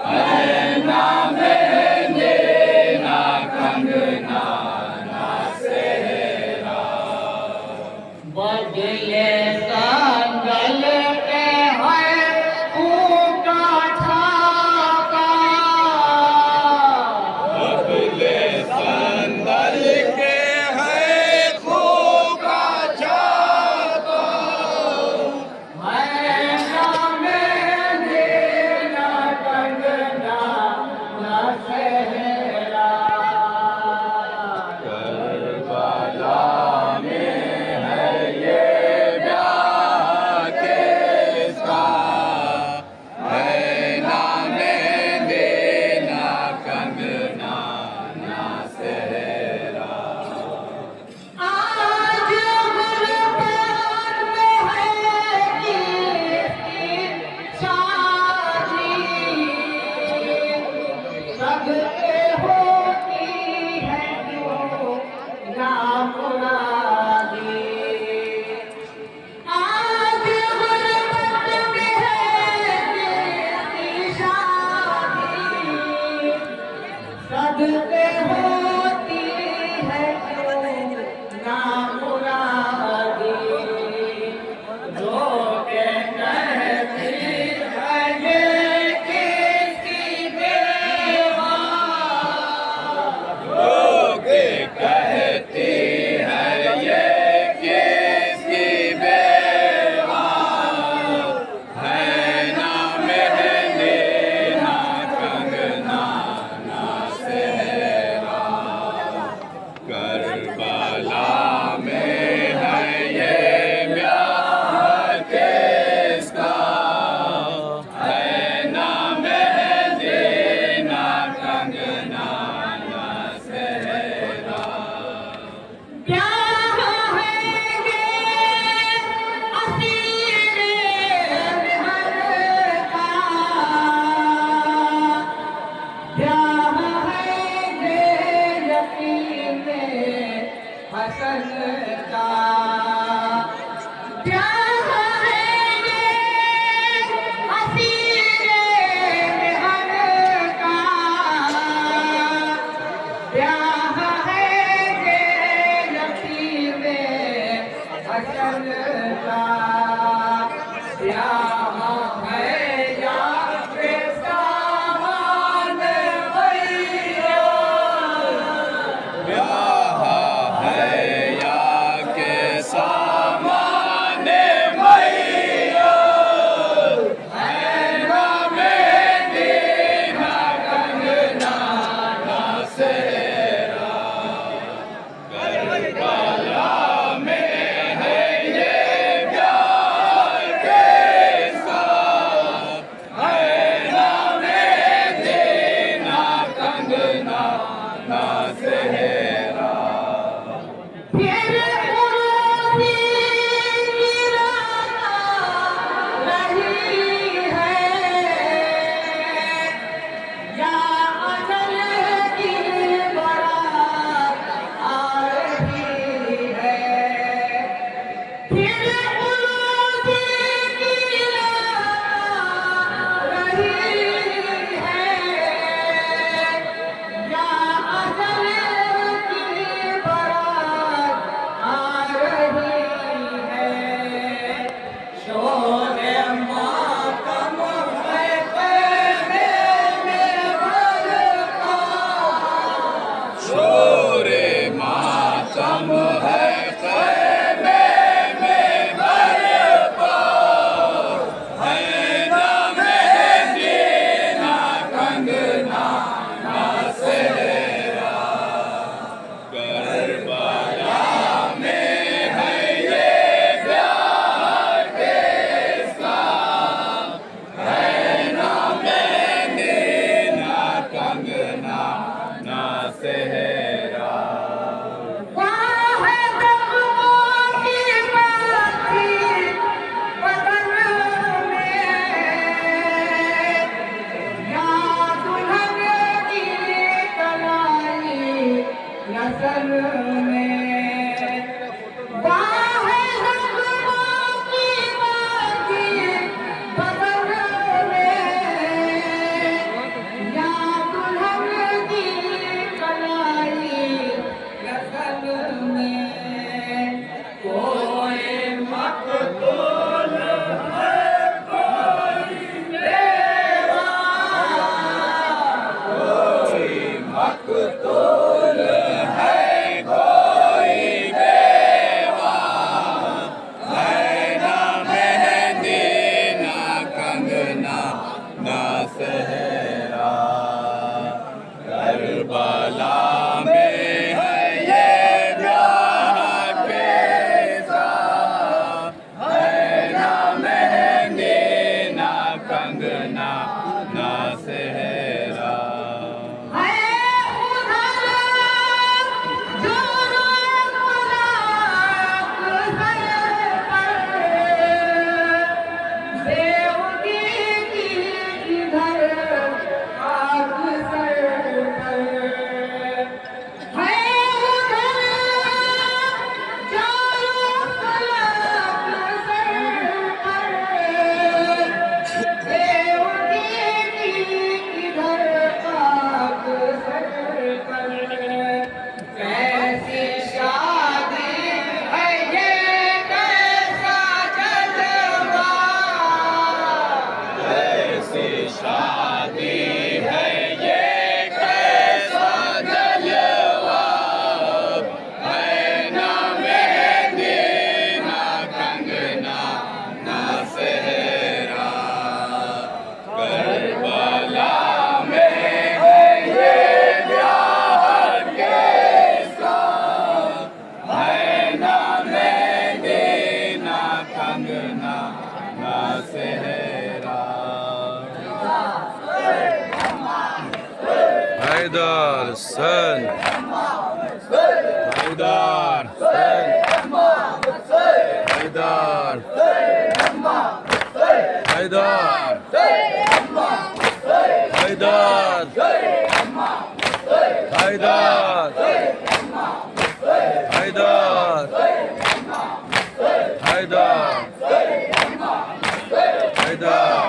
है ना मेहंदी ना कंगना ना सेहरा बदले संगल के है फूका छाका बदले संदल के है खूब का छापा है ना मेहंदी ना कंगना ना सेहरा करबला में है ये ब्याह किसका है ना मेहंदी ना कंगना ना सेहरा आज गुरबान में है किसकी शादी सबके होती है क्यों नामुरादी आज गुरबान में है किसकी शादी सदके होती है क्यों नामुरादी जो के कहती है ये किसकी बेवा लोग कहती है ये किसकी बेवा है ना मेहंदी ना कंगना ना सेहरा करबला में है ये ब्याह किसका है ना मेहंदी ना कंगना ना सेहरा प्यार है ये असीर हर का प्यार है ये यकीन हसन का प्यार है ये असीर हर का प्यार है ये यकीन हसन का प्यार है या के सामान भैया ब्याह है या के सेहरा मकतूल है कोई बेवा, है ना मेहंदी ना कंगना ना सेहरा। करबला में है ये ब्याह केसा, है ना मेहंदी ना कंगना ना सेहरा। शादी है ये कैसा जलवा, है ना मेहंदी ना कंगना ना सेहरा। करबला में है ये ब्याह केसा, है ना मेहंदी ना कंगना ना सेहरा। Haydar sen. Haydar sen. Haydar. Haydar. Haydar. Haydar. Haydar. Haydar.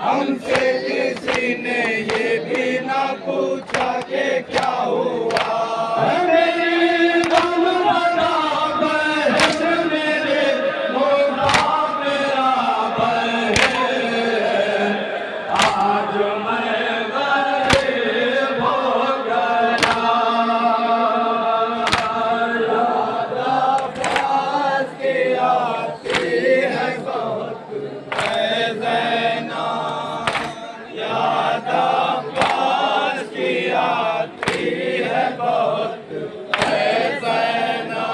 हमसे किसी ने ये भी ना पूछा कि क्या हुआ। मेरी गम बराबर है, मेरे मोला बराबर है। आज मैं गरीब हो गया, याद अब्बास की आती है बहुत है ज़ैना, याद अब्बास की आती है बहुत है ज़ैना।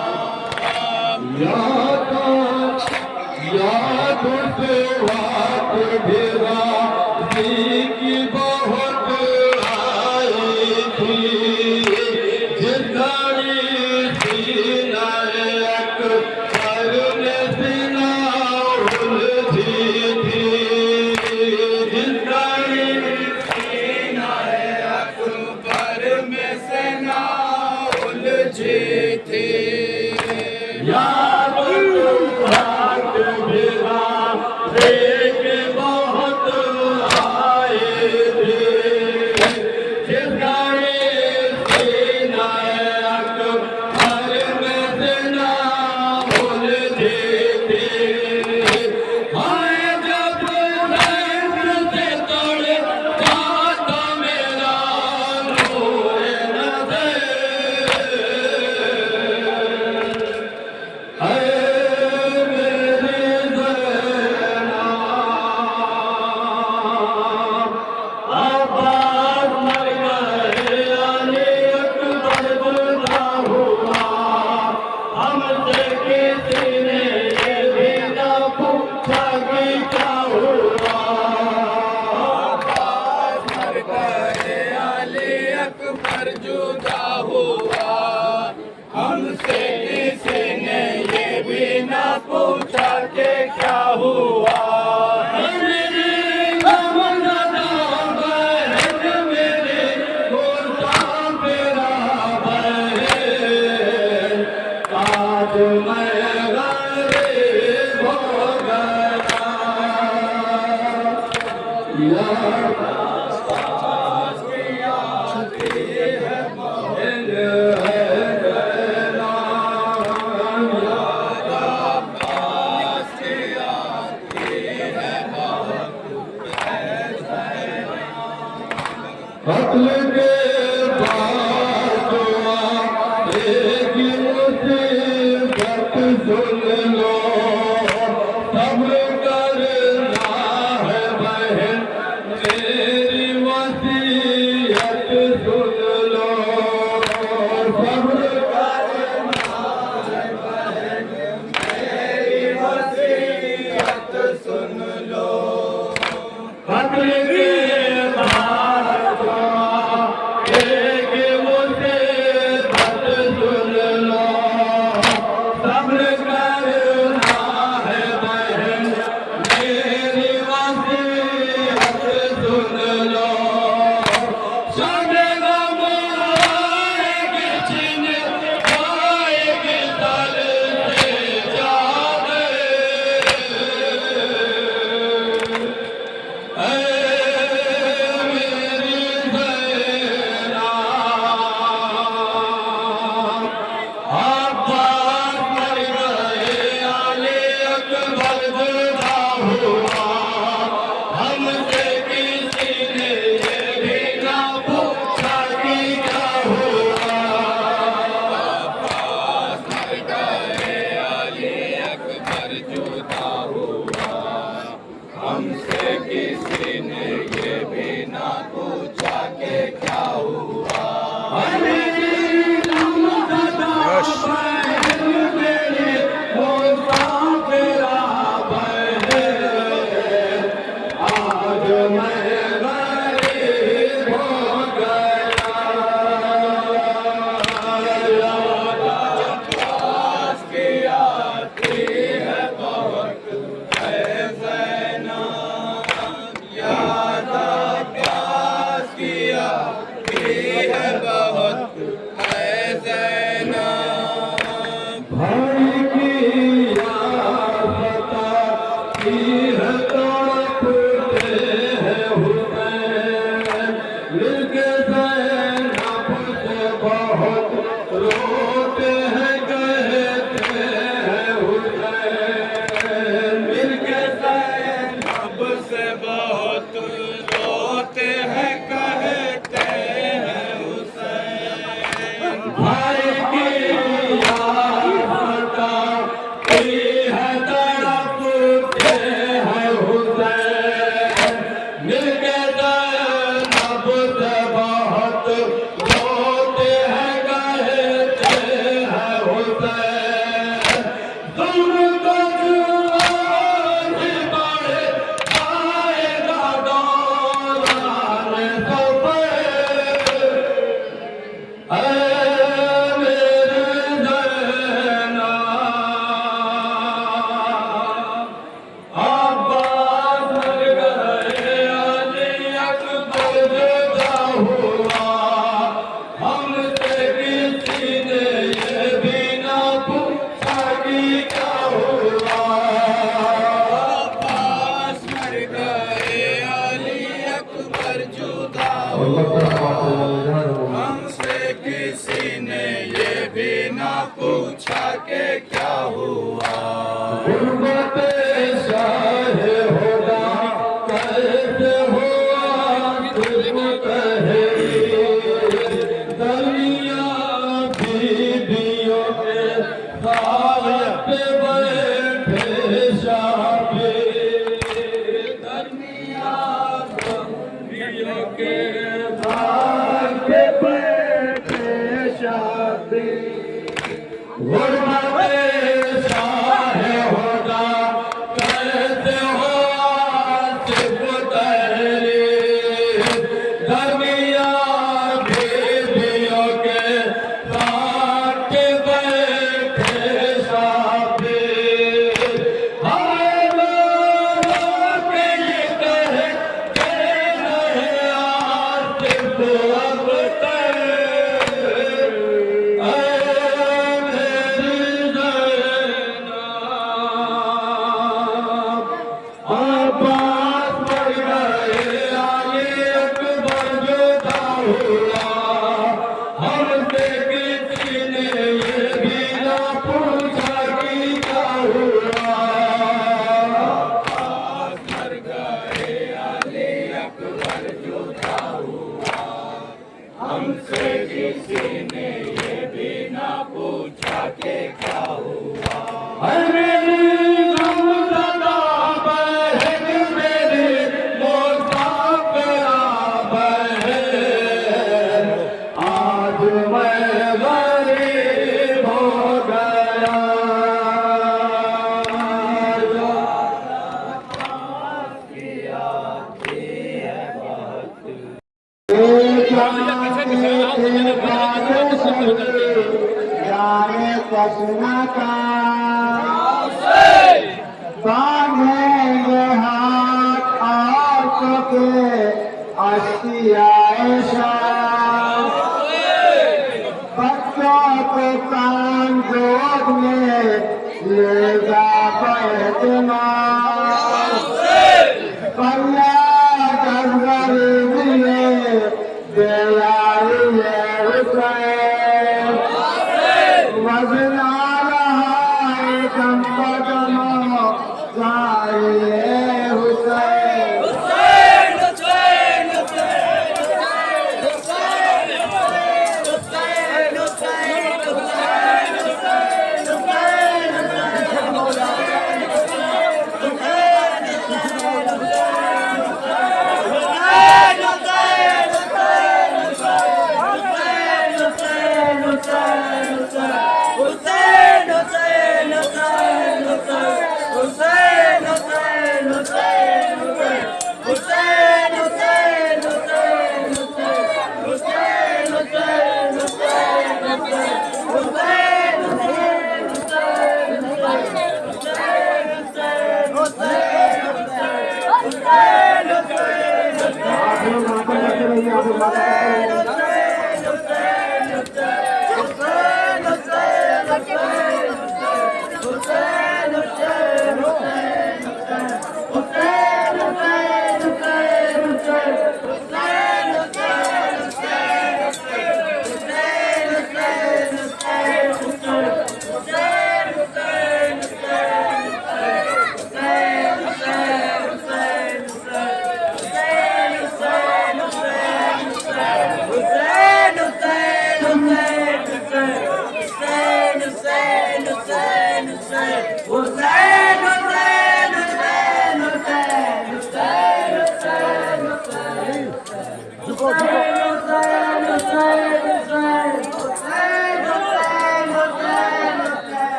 याद से बात भी राज़ी की बहुत आई थी, जिंदड़ी सीना एक करने सीना उलझी थी। पूछा कि क्या हुआ। अली अकबर जुदा हुआ, हमसे किसी ने ये भी ना पूछा कि क्या हुआ। कत्ल के बाद एक मुसीबत सुन लो, सब्र करना है बहन मेरी वसीयत सुन लो। सब्र करना है बहन मेरी वसीयत सुन लो। कत्ल के हमसे किसी ने ये भी ना पूछा कि क्या हुआ। गुर्बत शाह होगा कैसे हुआ तुझको कहे, दरिया बीबियों के साथ बैठे शाफी, दरिया बीबियों के साथ जाने कृष्ण का बांधेंगे हाथ आंखों के अस्थियाए शाम बच्चों को कान गोद में लेगा बैठना पल्ला गरीबी बेयारी हुसैन वजना रहा कम कदम जाए हुसैन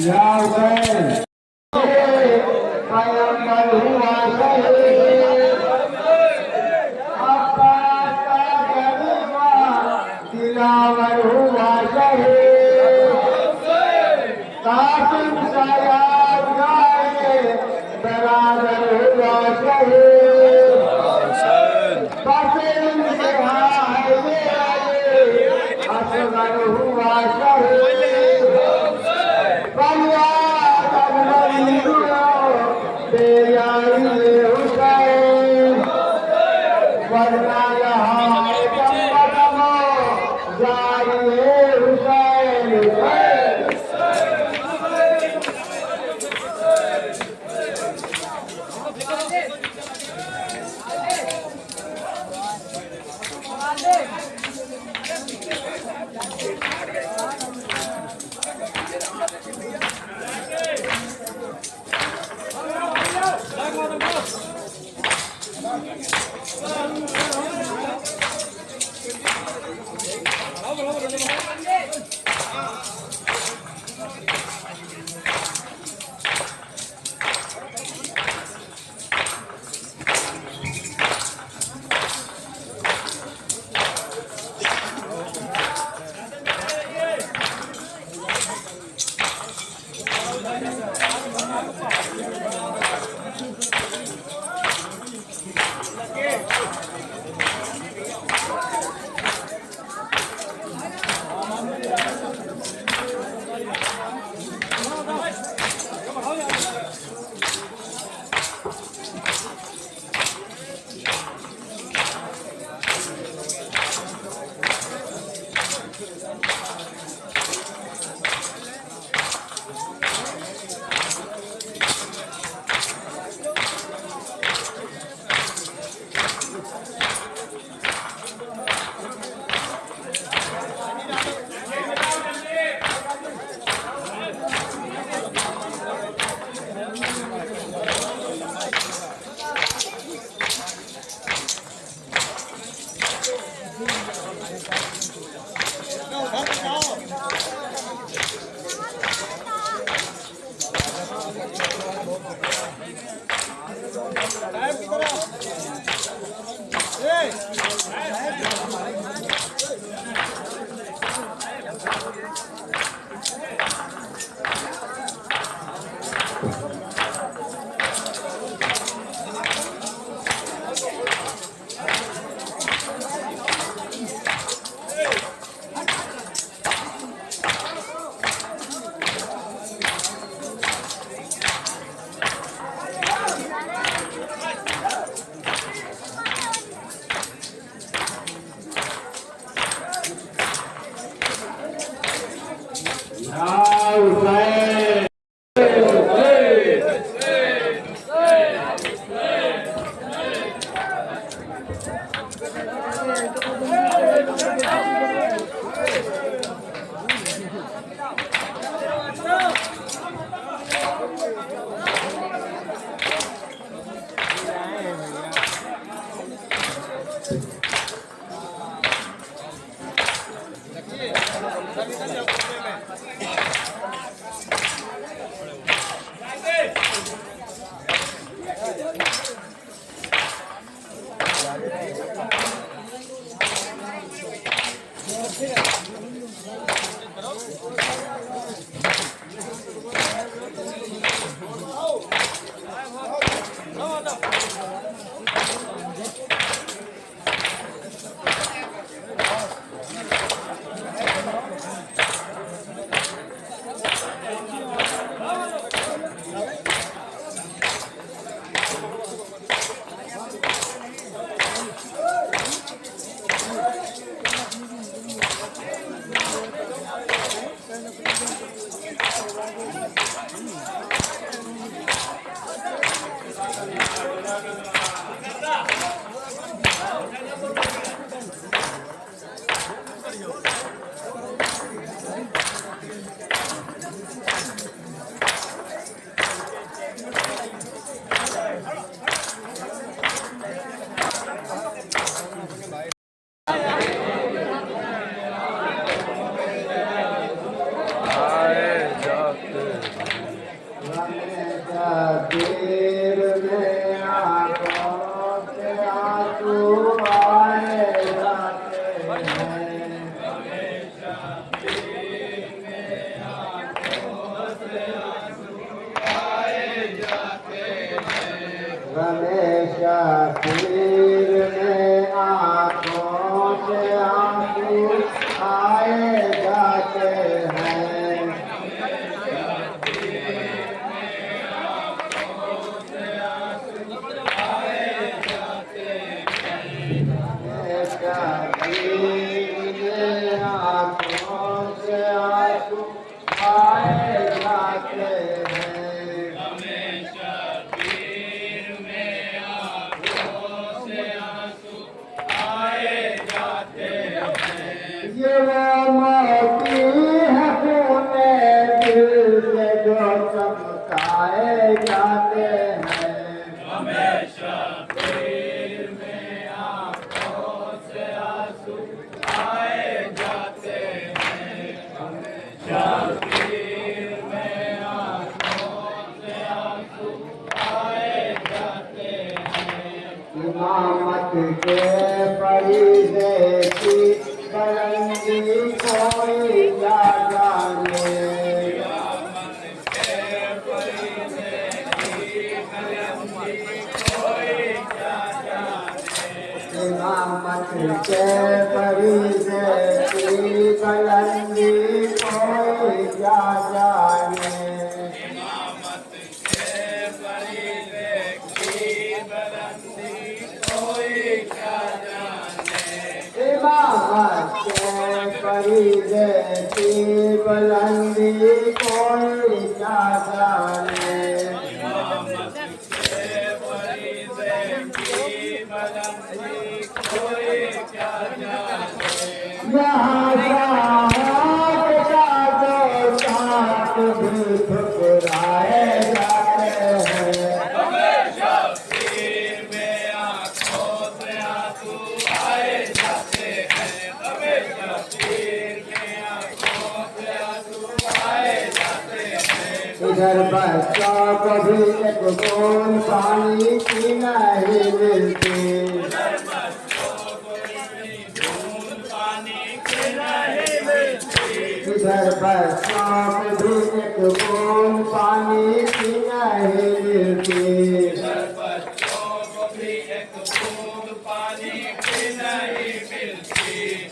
Yahweh, पैगंबर हुआ शहीद, अब्बास का गरीबा दिलावर हुआ शहीद, कासिम सयाद गाए बरादर हुआ शहीद, कासिम के हाय असगर हुआ शहीद, वरना यहाँ जाइए हुसैन तीर में आंखों से आंसू आए जाते हैं। हमेशा तीर में आंखों से आंसू आए जाते हैं। हमेशा तीर में आंखों से आंसू आए जाते हैं। ये वो मोती है खूने दिल से जो चमकाए जाते हैं। इमामत के फरीदे की बुलंदी कोई क्या जाने। इमामत के फरीदे की बुलंदी कोई क्या जाने। इमामत के फरीदे की बुलंदी कोई क्या जाने। यहाँ साहब का जो साथ भी ठुकराए जाते हैं। इधर बच्चों को भी एक बूंद पानी की नहीं मिलती। इधर बच्चों को भी एक बूंद पानी की नहीं मिलती।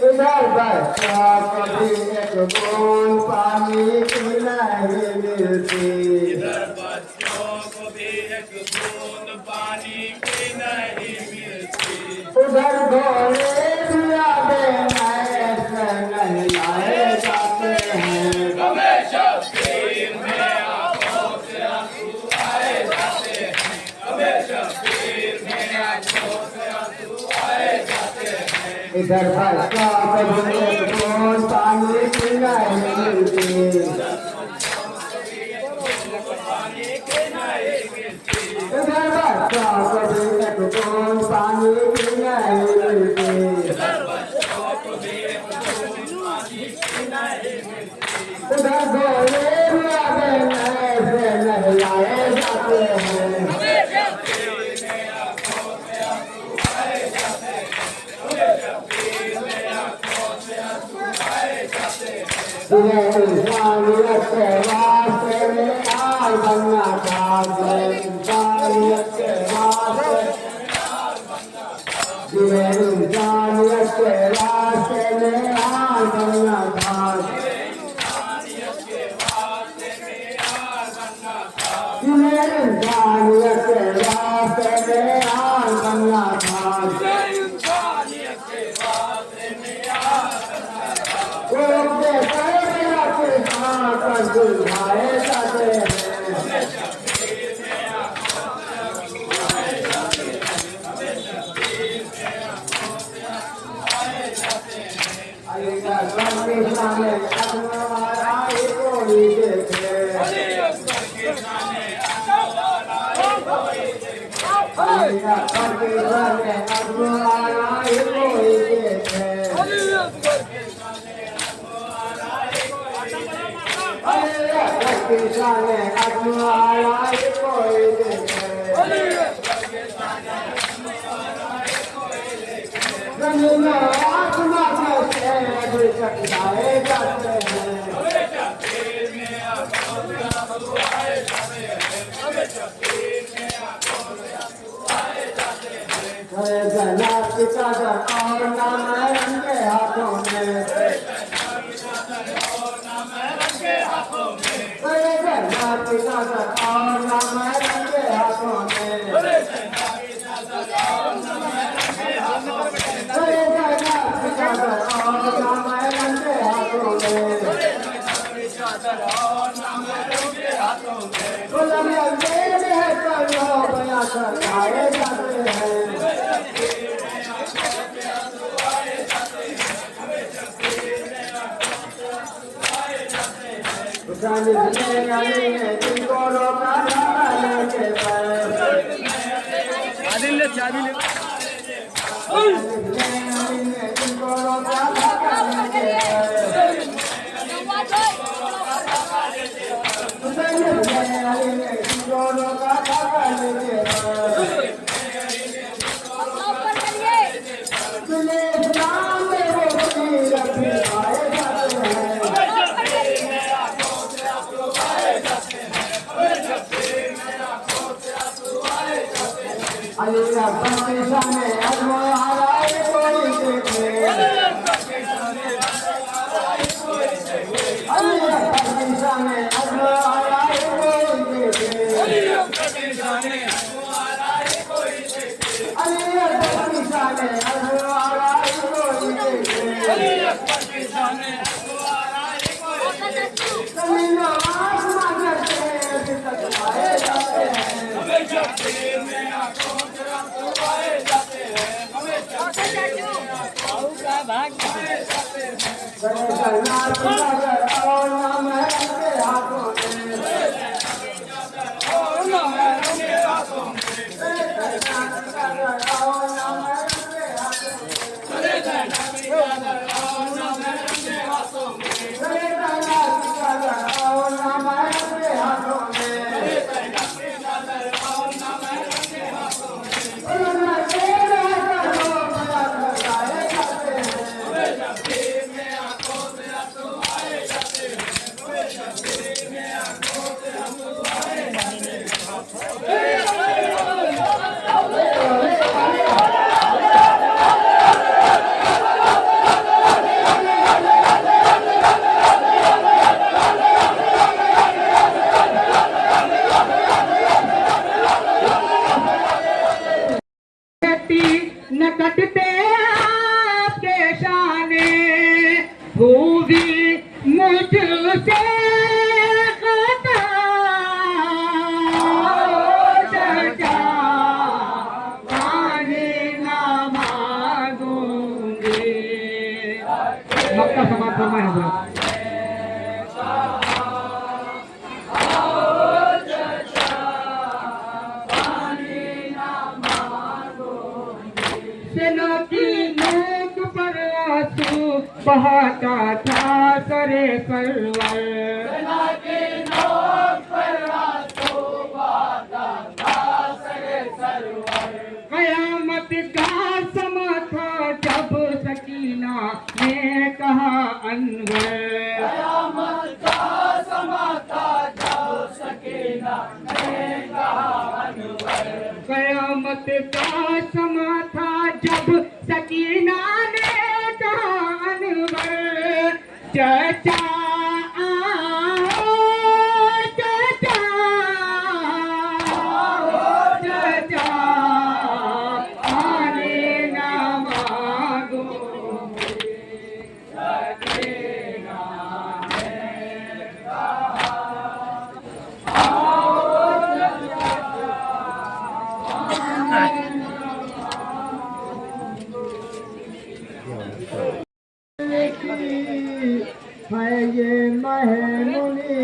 इधर बच्चों को भी एक बूंद पानी की नहीं मिलती। उधर घोड़े भी आगे ऐसे नहीं लाए जाते हैं। इधर बच्चा कभी एक बूंद पानी की नहीं मिलती। इधर बच्चा कभी एक बूंद पानी की नहीं मिलती। उधर घोड़े भी आगे ऐसे नहीं लाए जाते हैं। इंसानियत के वास्ते में आल बनना था। इंसानियत के वास्ते इंसानियत के वास्ते में आल बनना था। इंसानियत के वास्ते में आल बनना था। वो अपने दुल्हाए अलिया करके जाने अगुआरा कोई देखे अलिया करके जाने अगुआरा कोई देखे जमीन आसमां से टकराए जाते हैं जना पिता और नाम रंगे हाथों में जना पिता और नाम रंगे हाथों में जना पिता और नाम रंगे हाथों में गुलाम अंधेरे में है करो बया सताए जाते हैं जाने जिनको रोका जाने के आदिल ले जिनको रोका जाने के जिनको रोका जाने के तुझे नाम में वो तीर भी आए जाते हैं अलिया करके जाने अगुआरा कोई देखे अलिया करके जाने अगुआरा कोई देखे अलिया करके जाने अगुआरा कोई देखे अलिया करके जाने अगुआरा कोई देखे अलिया करके जाने अगुआरा कोई देखे जमीन आसमां से टकराए जाते हैं हमेशा फिर में आंखों नकटते आपके शाने भूवी मुझसे खता चचा पानी ना मांगूंगी मक्का समाप्त फरमाए हजरत सेना की नोक पर आंसू बहाता था सरे सरवर सेना की नोक पर आंसू बहाता था सरे सरवर कयामत का समा था जब सकीना ने कहा अनवर कयामत का समा था जब सकीना ने कहा अनवर कयामत का समा था जब सकीना ने कहा अनवर चचा चचा चचा आने ना मांगूंगी सकीना ने है ये महमुनी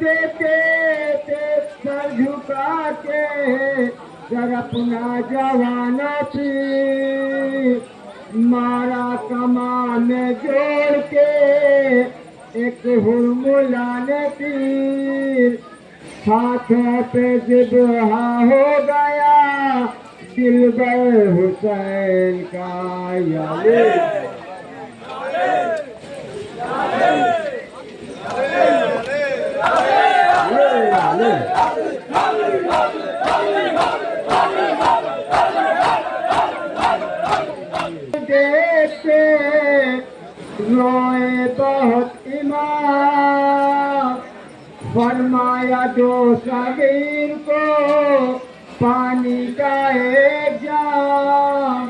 देते सर झुका के सर अपना जवानों की मारा कमान में जोड़ के एक हुरमुला ने तीर हाथों पे जिबहा हो गया दिलबर हुसैन का याले देखते रोए बहुत इमाम फरमाया दो सगीर को पानी का एक जाम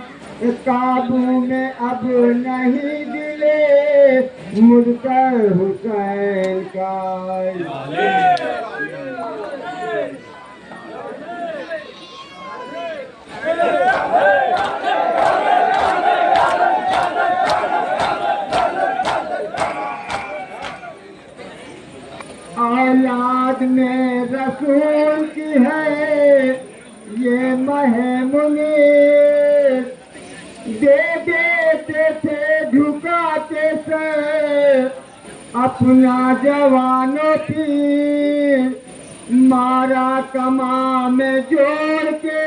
काबू में अब नहीं दिले मुझकर हुसैन का औलाद में रसूल की है ये महमुनीर दे देते थे झुकाते से अपना जवानों की मारा कमा में जोड़ के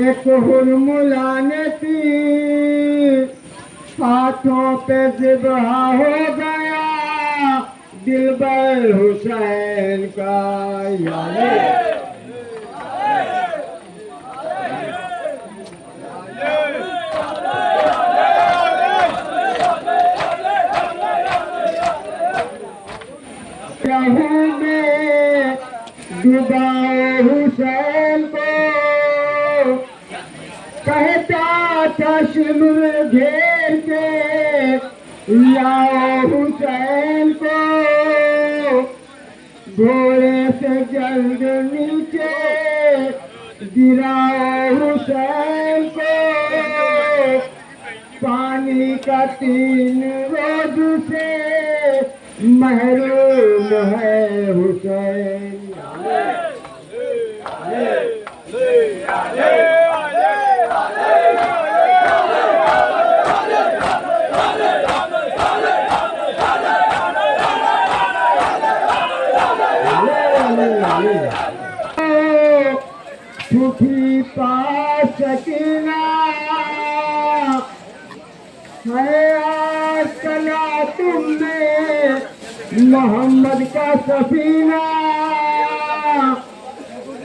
एक हुरमुला ने थी हाथों पे जिबहा हो गया दिलबर हुसैन का याले लहू में डुबाओ हुसैन को कहता था शिमर घेर के लाओ हुसैन को घोड़े से जल्द नीचे गिराओ हुसैन को पानी का 3 रोज से महरूम है हुसैन छुपी पास सकीना है आज कला तुमने मोहम्मद का सफीना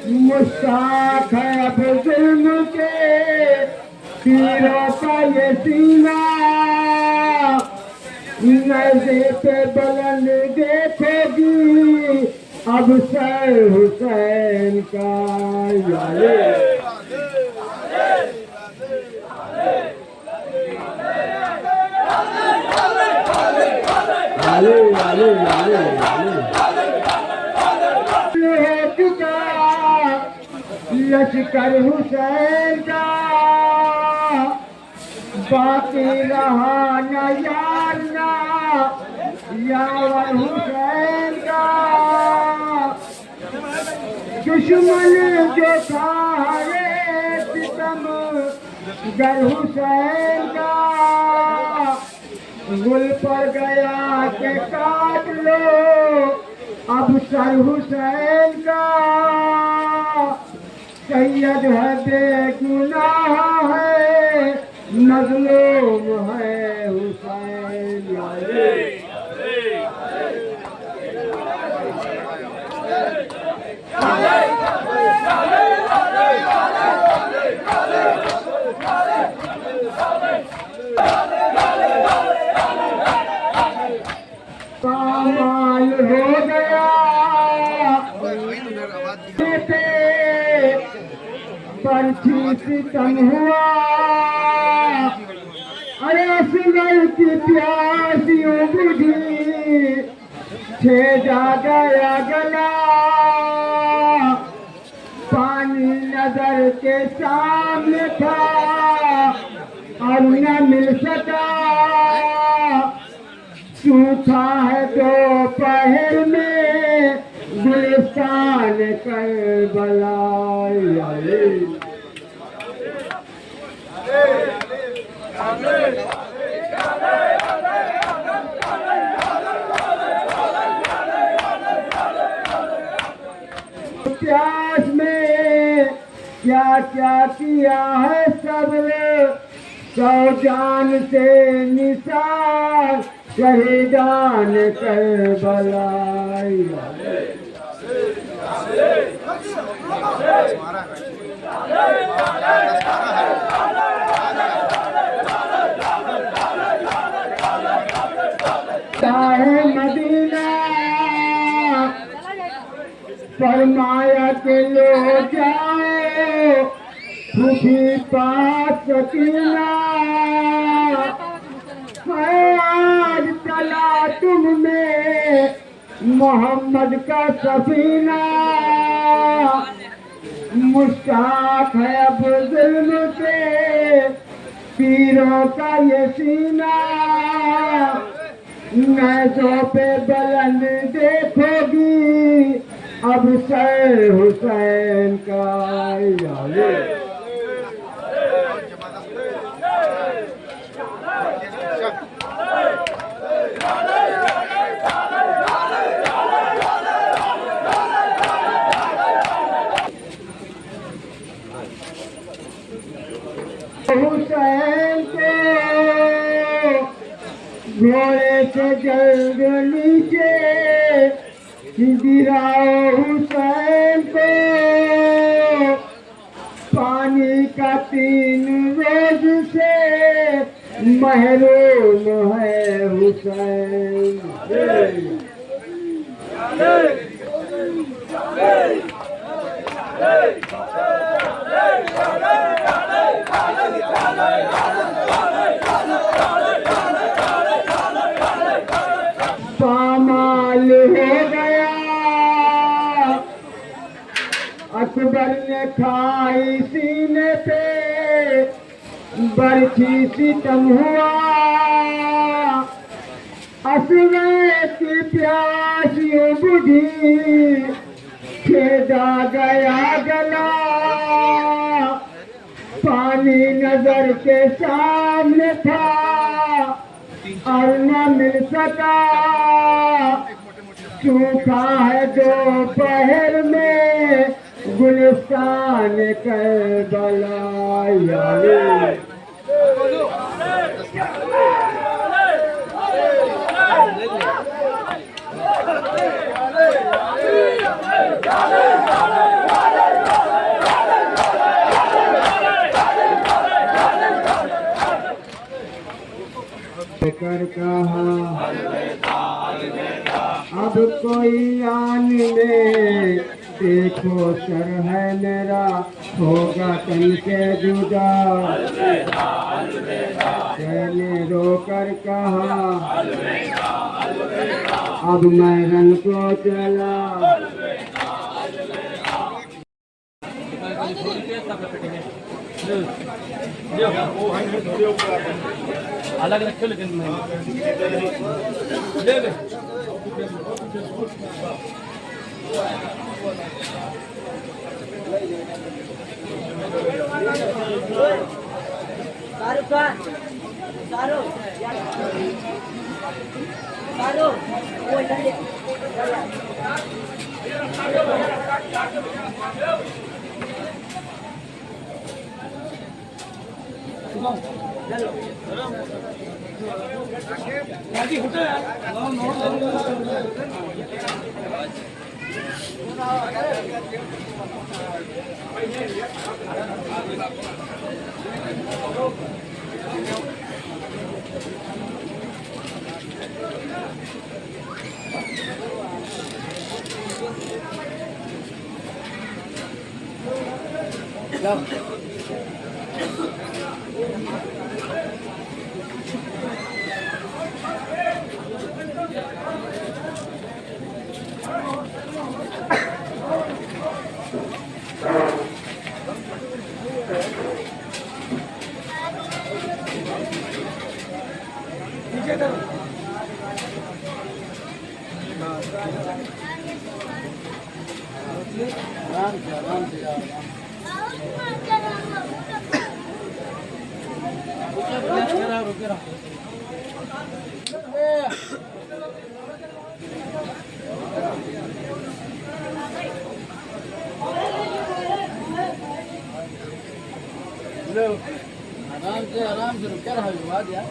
मुश्ताक है अब जुल्म के तीरों का ये सीना नज़े पे बुलंद देखोगी अब सर हुसैन का याले याले याले याले हो चुका लश्कर हुसैन का बाकी रहा न यारना यावर हुसैन का दुश्मन जो था रे सितम गर हुसैन का गुल पर गया के काट लो अब सर हुसैन का सैयद है बेगुनाह है मजलूम है हुसैन कमाल हो गया पंछी सितम हुआ अरे सुगर की प्यासियों बुझी छे जा गया गला पानी नजर के सामने था और न मिल सका सूखा है दोपहर में गुलिस्तान करबला। प्यास में क्या क्या किया है सब्र, सौ जान से निसार शहीदान करबला। चाहे मदीना फरमाया के लो जाओ, खुशी पास सकीना है आज चला तुम में मोहम्मद का सफीना। मुश्ताक है अब जुल्म से पीरों का ये सीना, नज़ों पे बुलंद देखोगी अब सर हुसैन का। हुसैन को घोड़े से जल्द नीचे गिराओ, हुसैन को पानी का 3 रोज से महरूम है हुसैन। पामाल हो गया अकबर ने खाई सीने पे, बरछी सितम हुआ असगर की प्यास यूं बुझी, छेदा गया गला पानी नजर के सामने था और न मिल सका। सूखा है दोपहर में गुलिस्तान करबला। कर कहा अब कोई आन में देखो सर है मेरा होगा तन के जुदा। मैंने रोकर कहा अब मैं रन को चला। अलग रखे लेकिन मैं ले ले शाहरुख खान वो जल्दी आराम से रुक रहा विवाद यार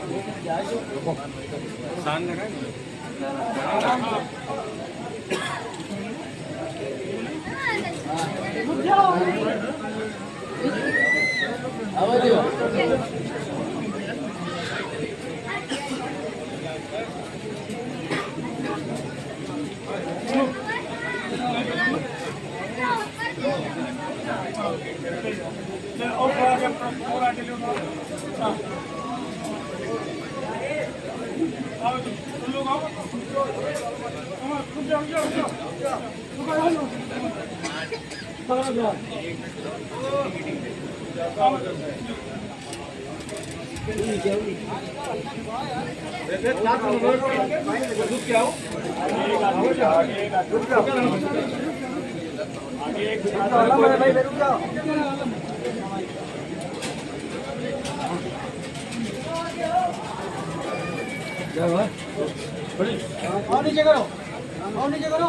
और नीचे करो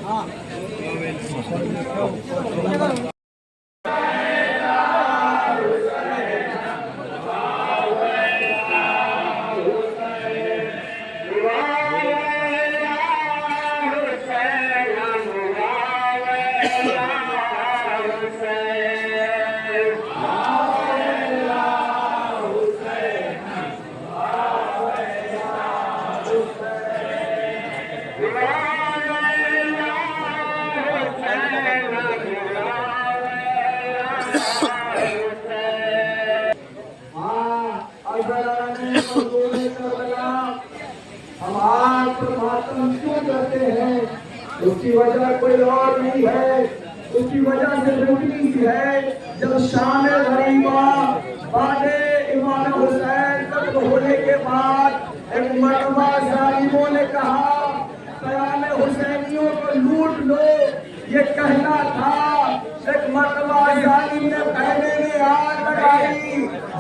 हाँ हम आज मातम क्यों करते हैं? उसकी वजह कोई और नहीं है, उसकी वजह से रुकनी है। जब शाम गरीबा बादे इमाम हुसैन कत्ल होने के बाद एक मरतबा जालिमों ने कहा क़याम हुसैनियों को लूट लो, ये कहना था। एक मरतबा जालिम ने कहने में आग लगाई।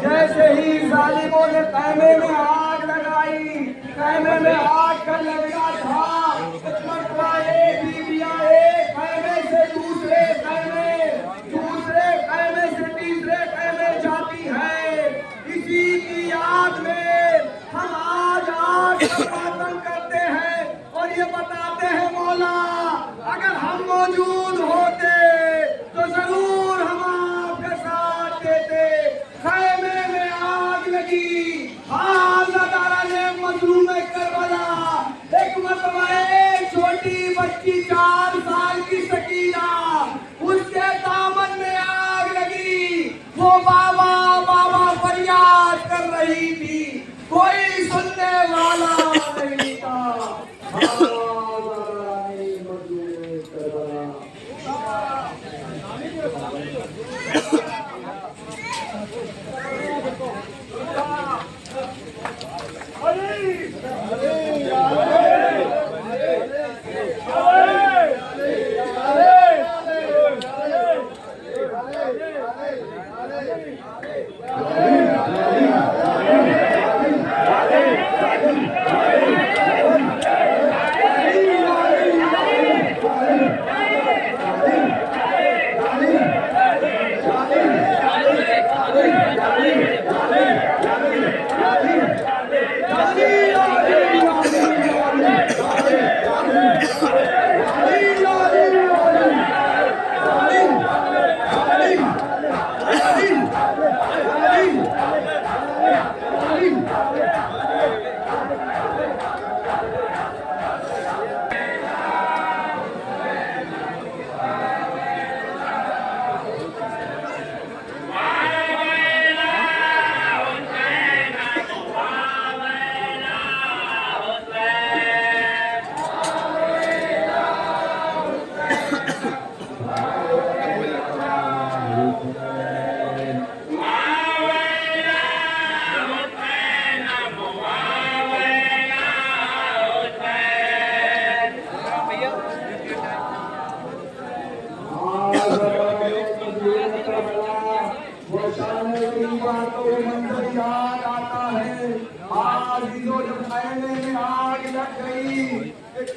जैसे ही जालिमों ने कहने में आग लगाई, कहने में आग का लगना था। एक मरतबा एक बीबियां एक कहने से दूसरे कहने, दूसरे कहने से तीसरे कहने जाती है। इसी की याद में हम आज प्रार्थना करते हैं और ये बताते हैं मौला अगर हम मौजूद होते तो जरूर हम आपके साथ देते। खैमे में आग लगी, हाज़ादारा ने मजलूम करबला। एक मरतबा एक छोटी बच्ची 4 साल की सकीना, उसके दामन में आग लगी। वो बाबा बाबा फरियाद कर रही थी, कोई सुनने वाला नहीं था। हाज़ादारा ने मजलूम करबला।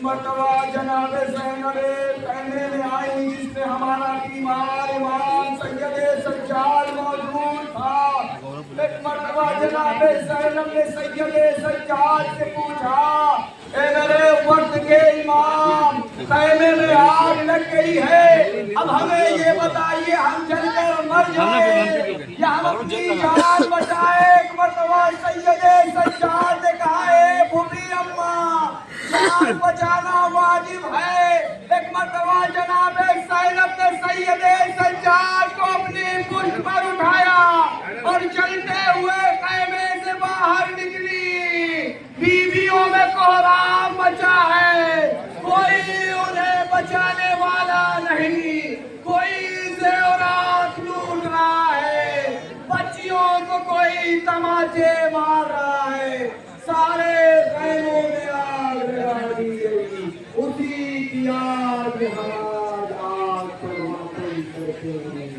मर्तबा जनाब ज़ैनब कहने में आई जिसमें हमारा ईमान इमाम सैयद सज्जाद मौजूद था। एक मर्तबा जनाब ज़ैनब ने सैयद सज्जाद से पूछा, ए मेरे वक्त के इमाम, खैमे में आग लग गई है, अब हमें ये बताइए हम जलकर मर जाए या हम अपनी जान बचाए। एक मर्तबा सैयद सज्जाद ने कहा, ए भूमि अम्मा, जान बचाना वाजिब है। एक मर्तबा जनाब ज़ैनब ने सैयद सज्जाद को अपनी पुष्ट पर उठाया और चलते हुए खैमे से बाहर निकली। बीवियों में कोहराम मचा है, कोई उन्हें बचाने वाला नहीं, कोई ज़ेवरात लूट रहा है, बच्चियों को कोई तमाचे मार रहा है, सारे खैमों में आग लगा दी गई। उसी की आग में हम आग पर वापस करते हैं।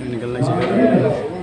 निकलना चाहिए।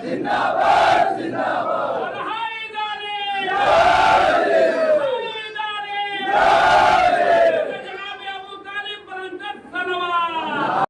जिंदाबाद जिंदाबाद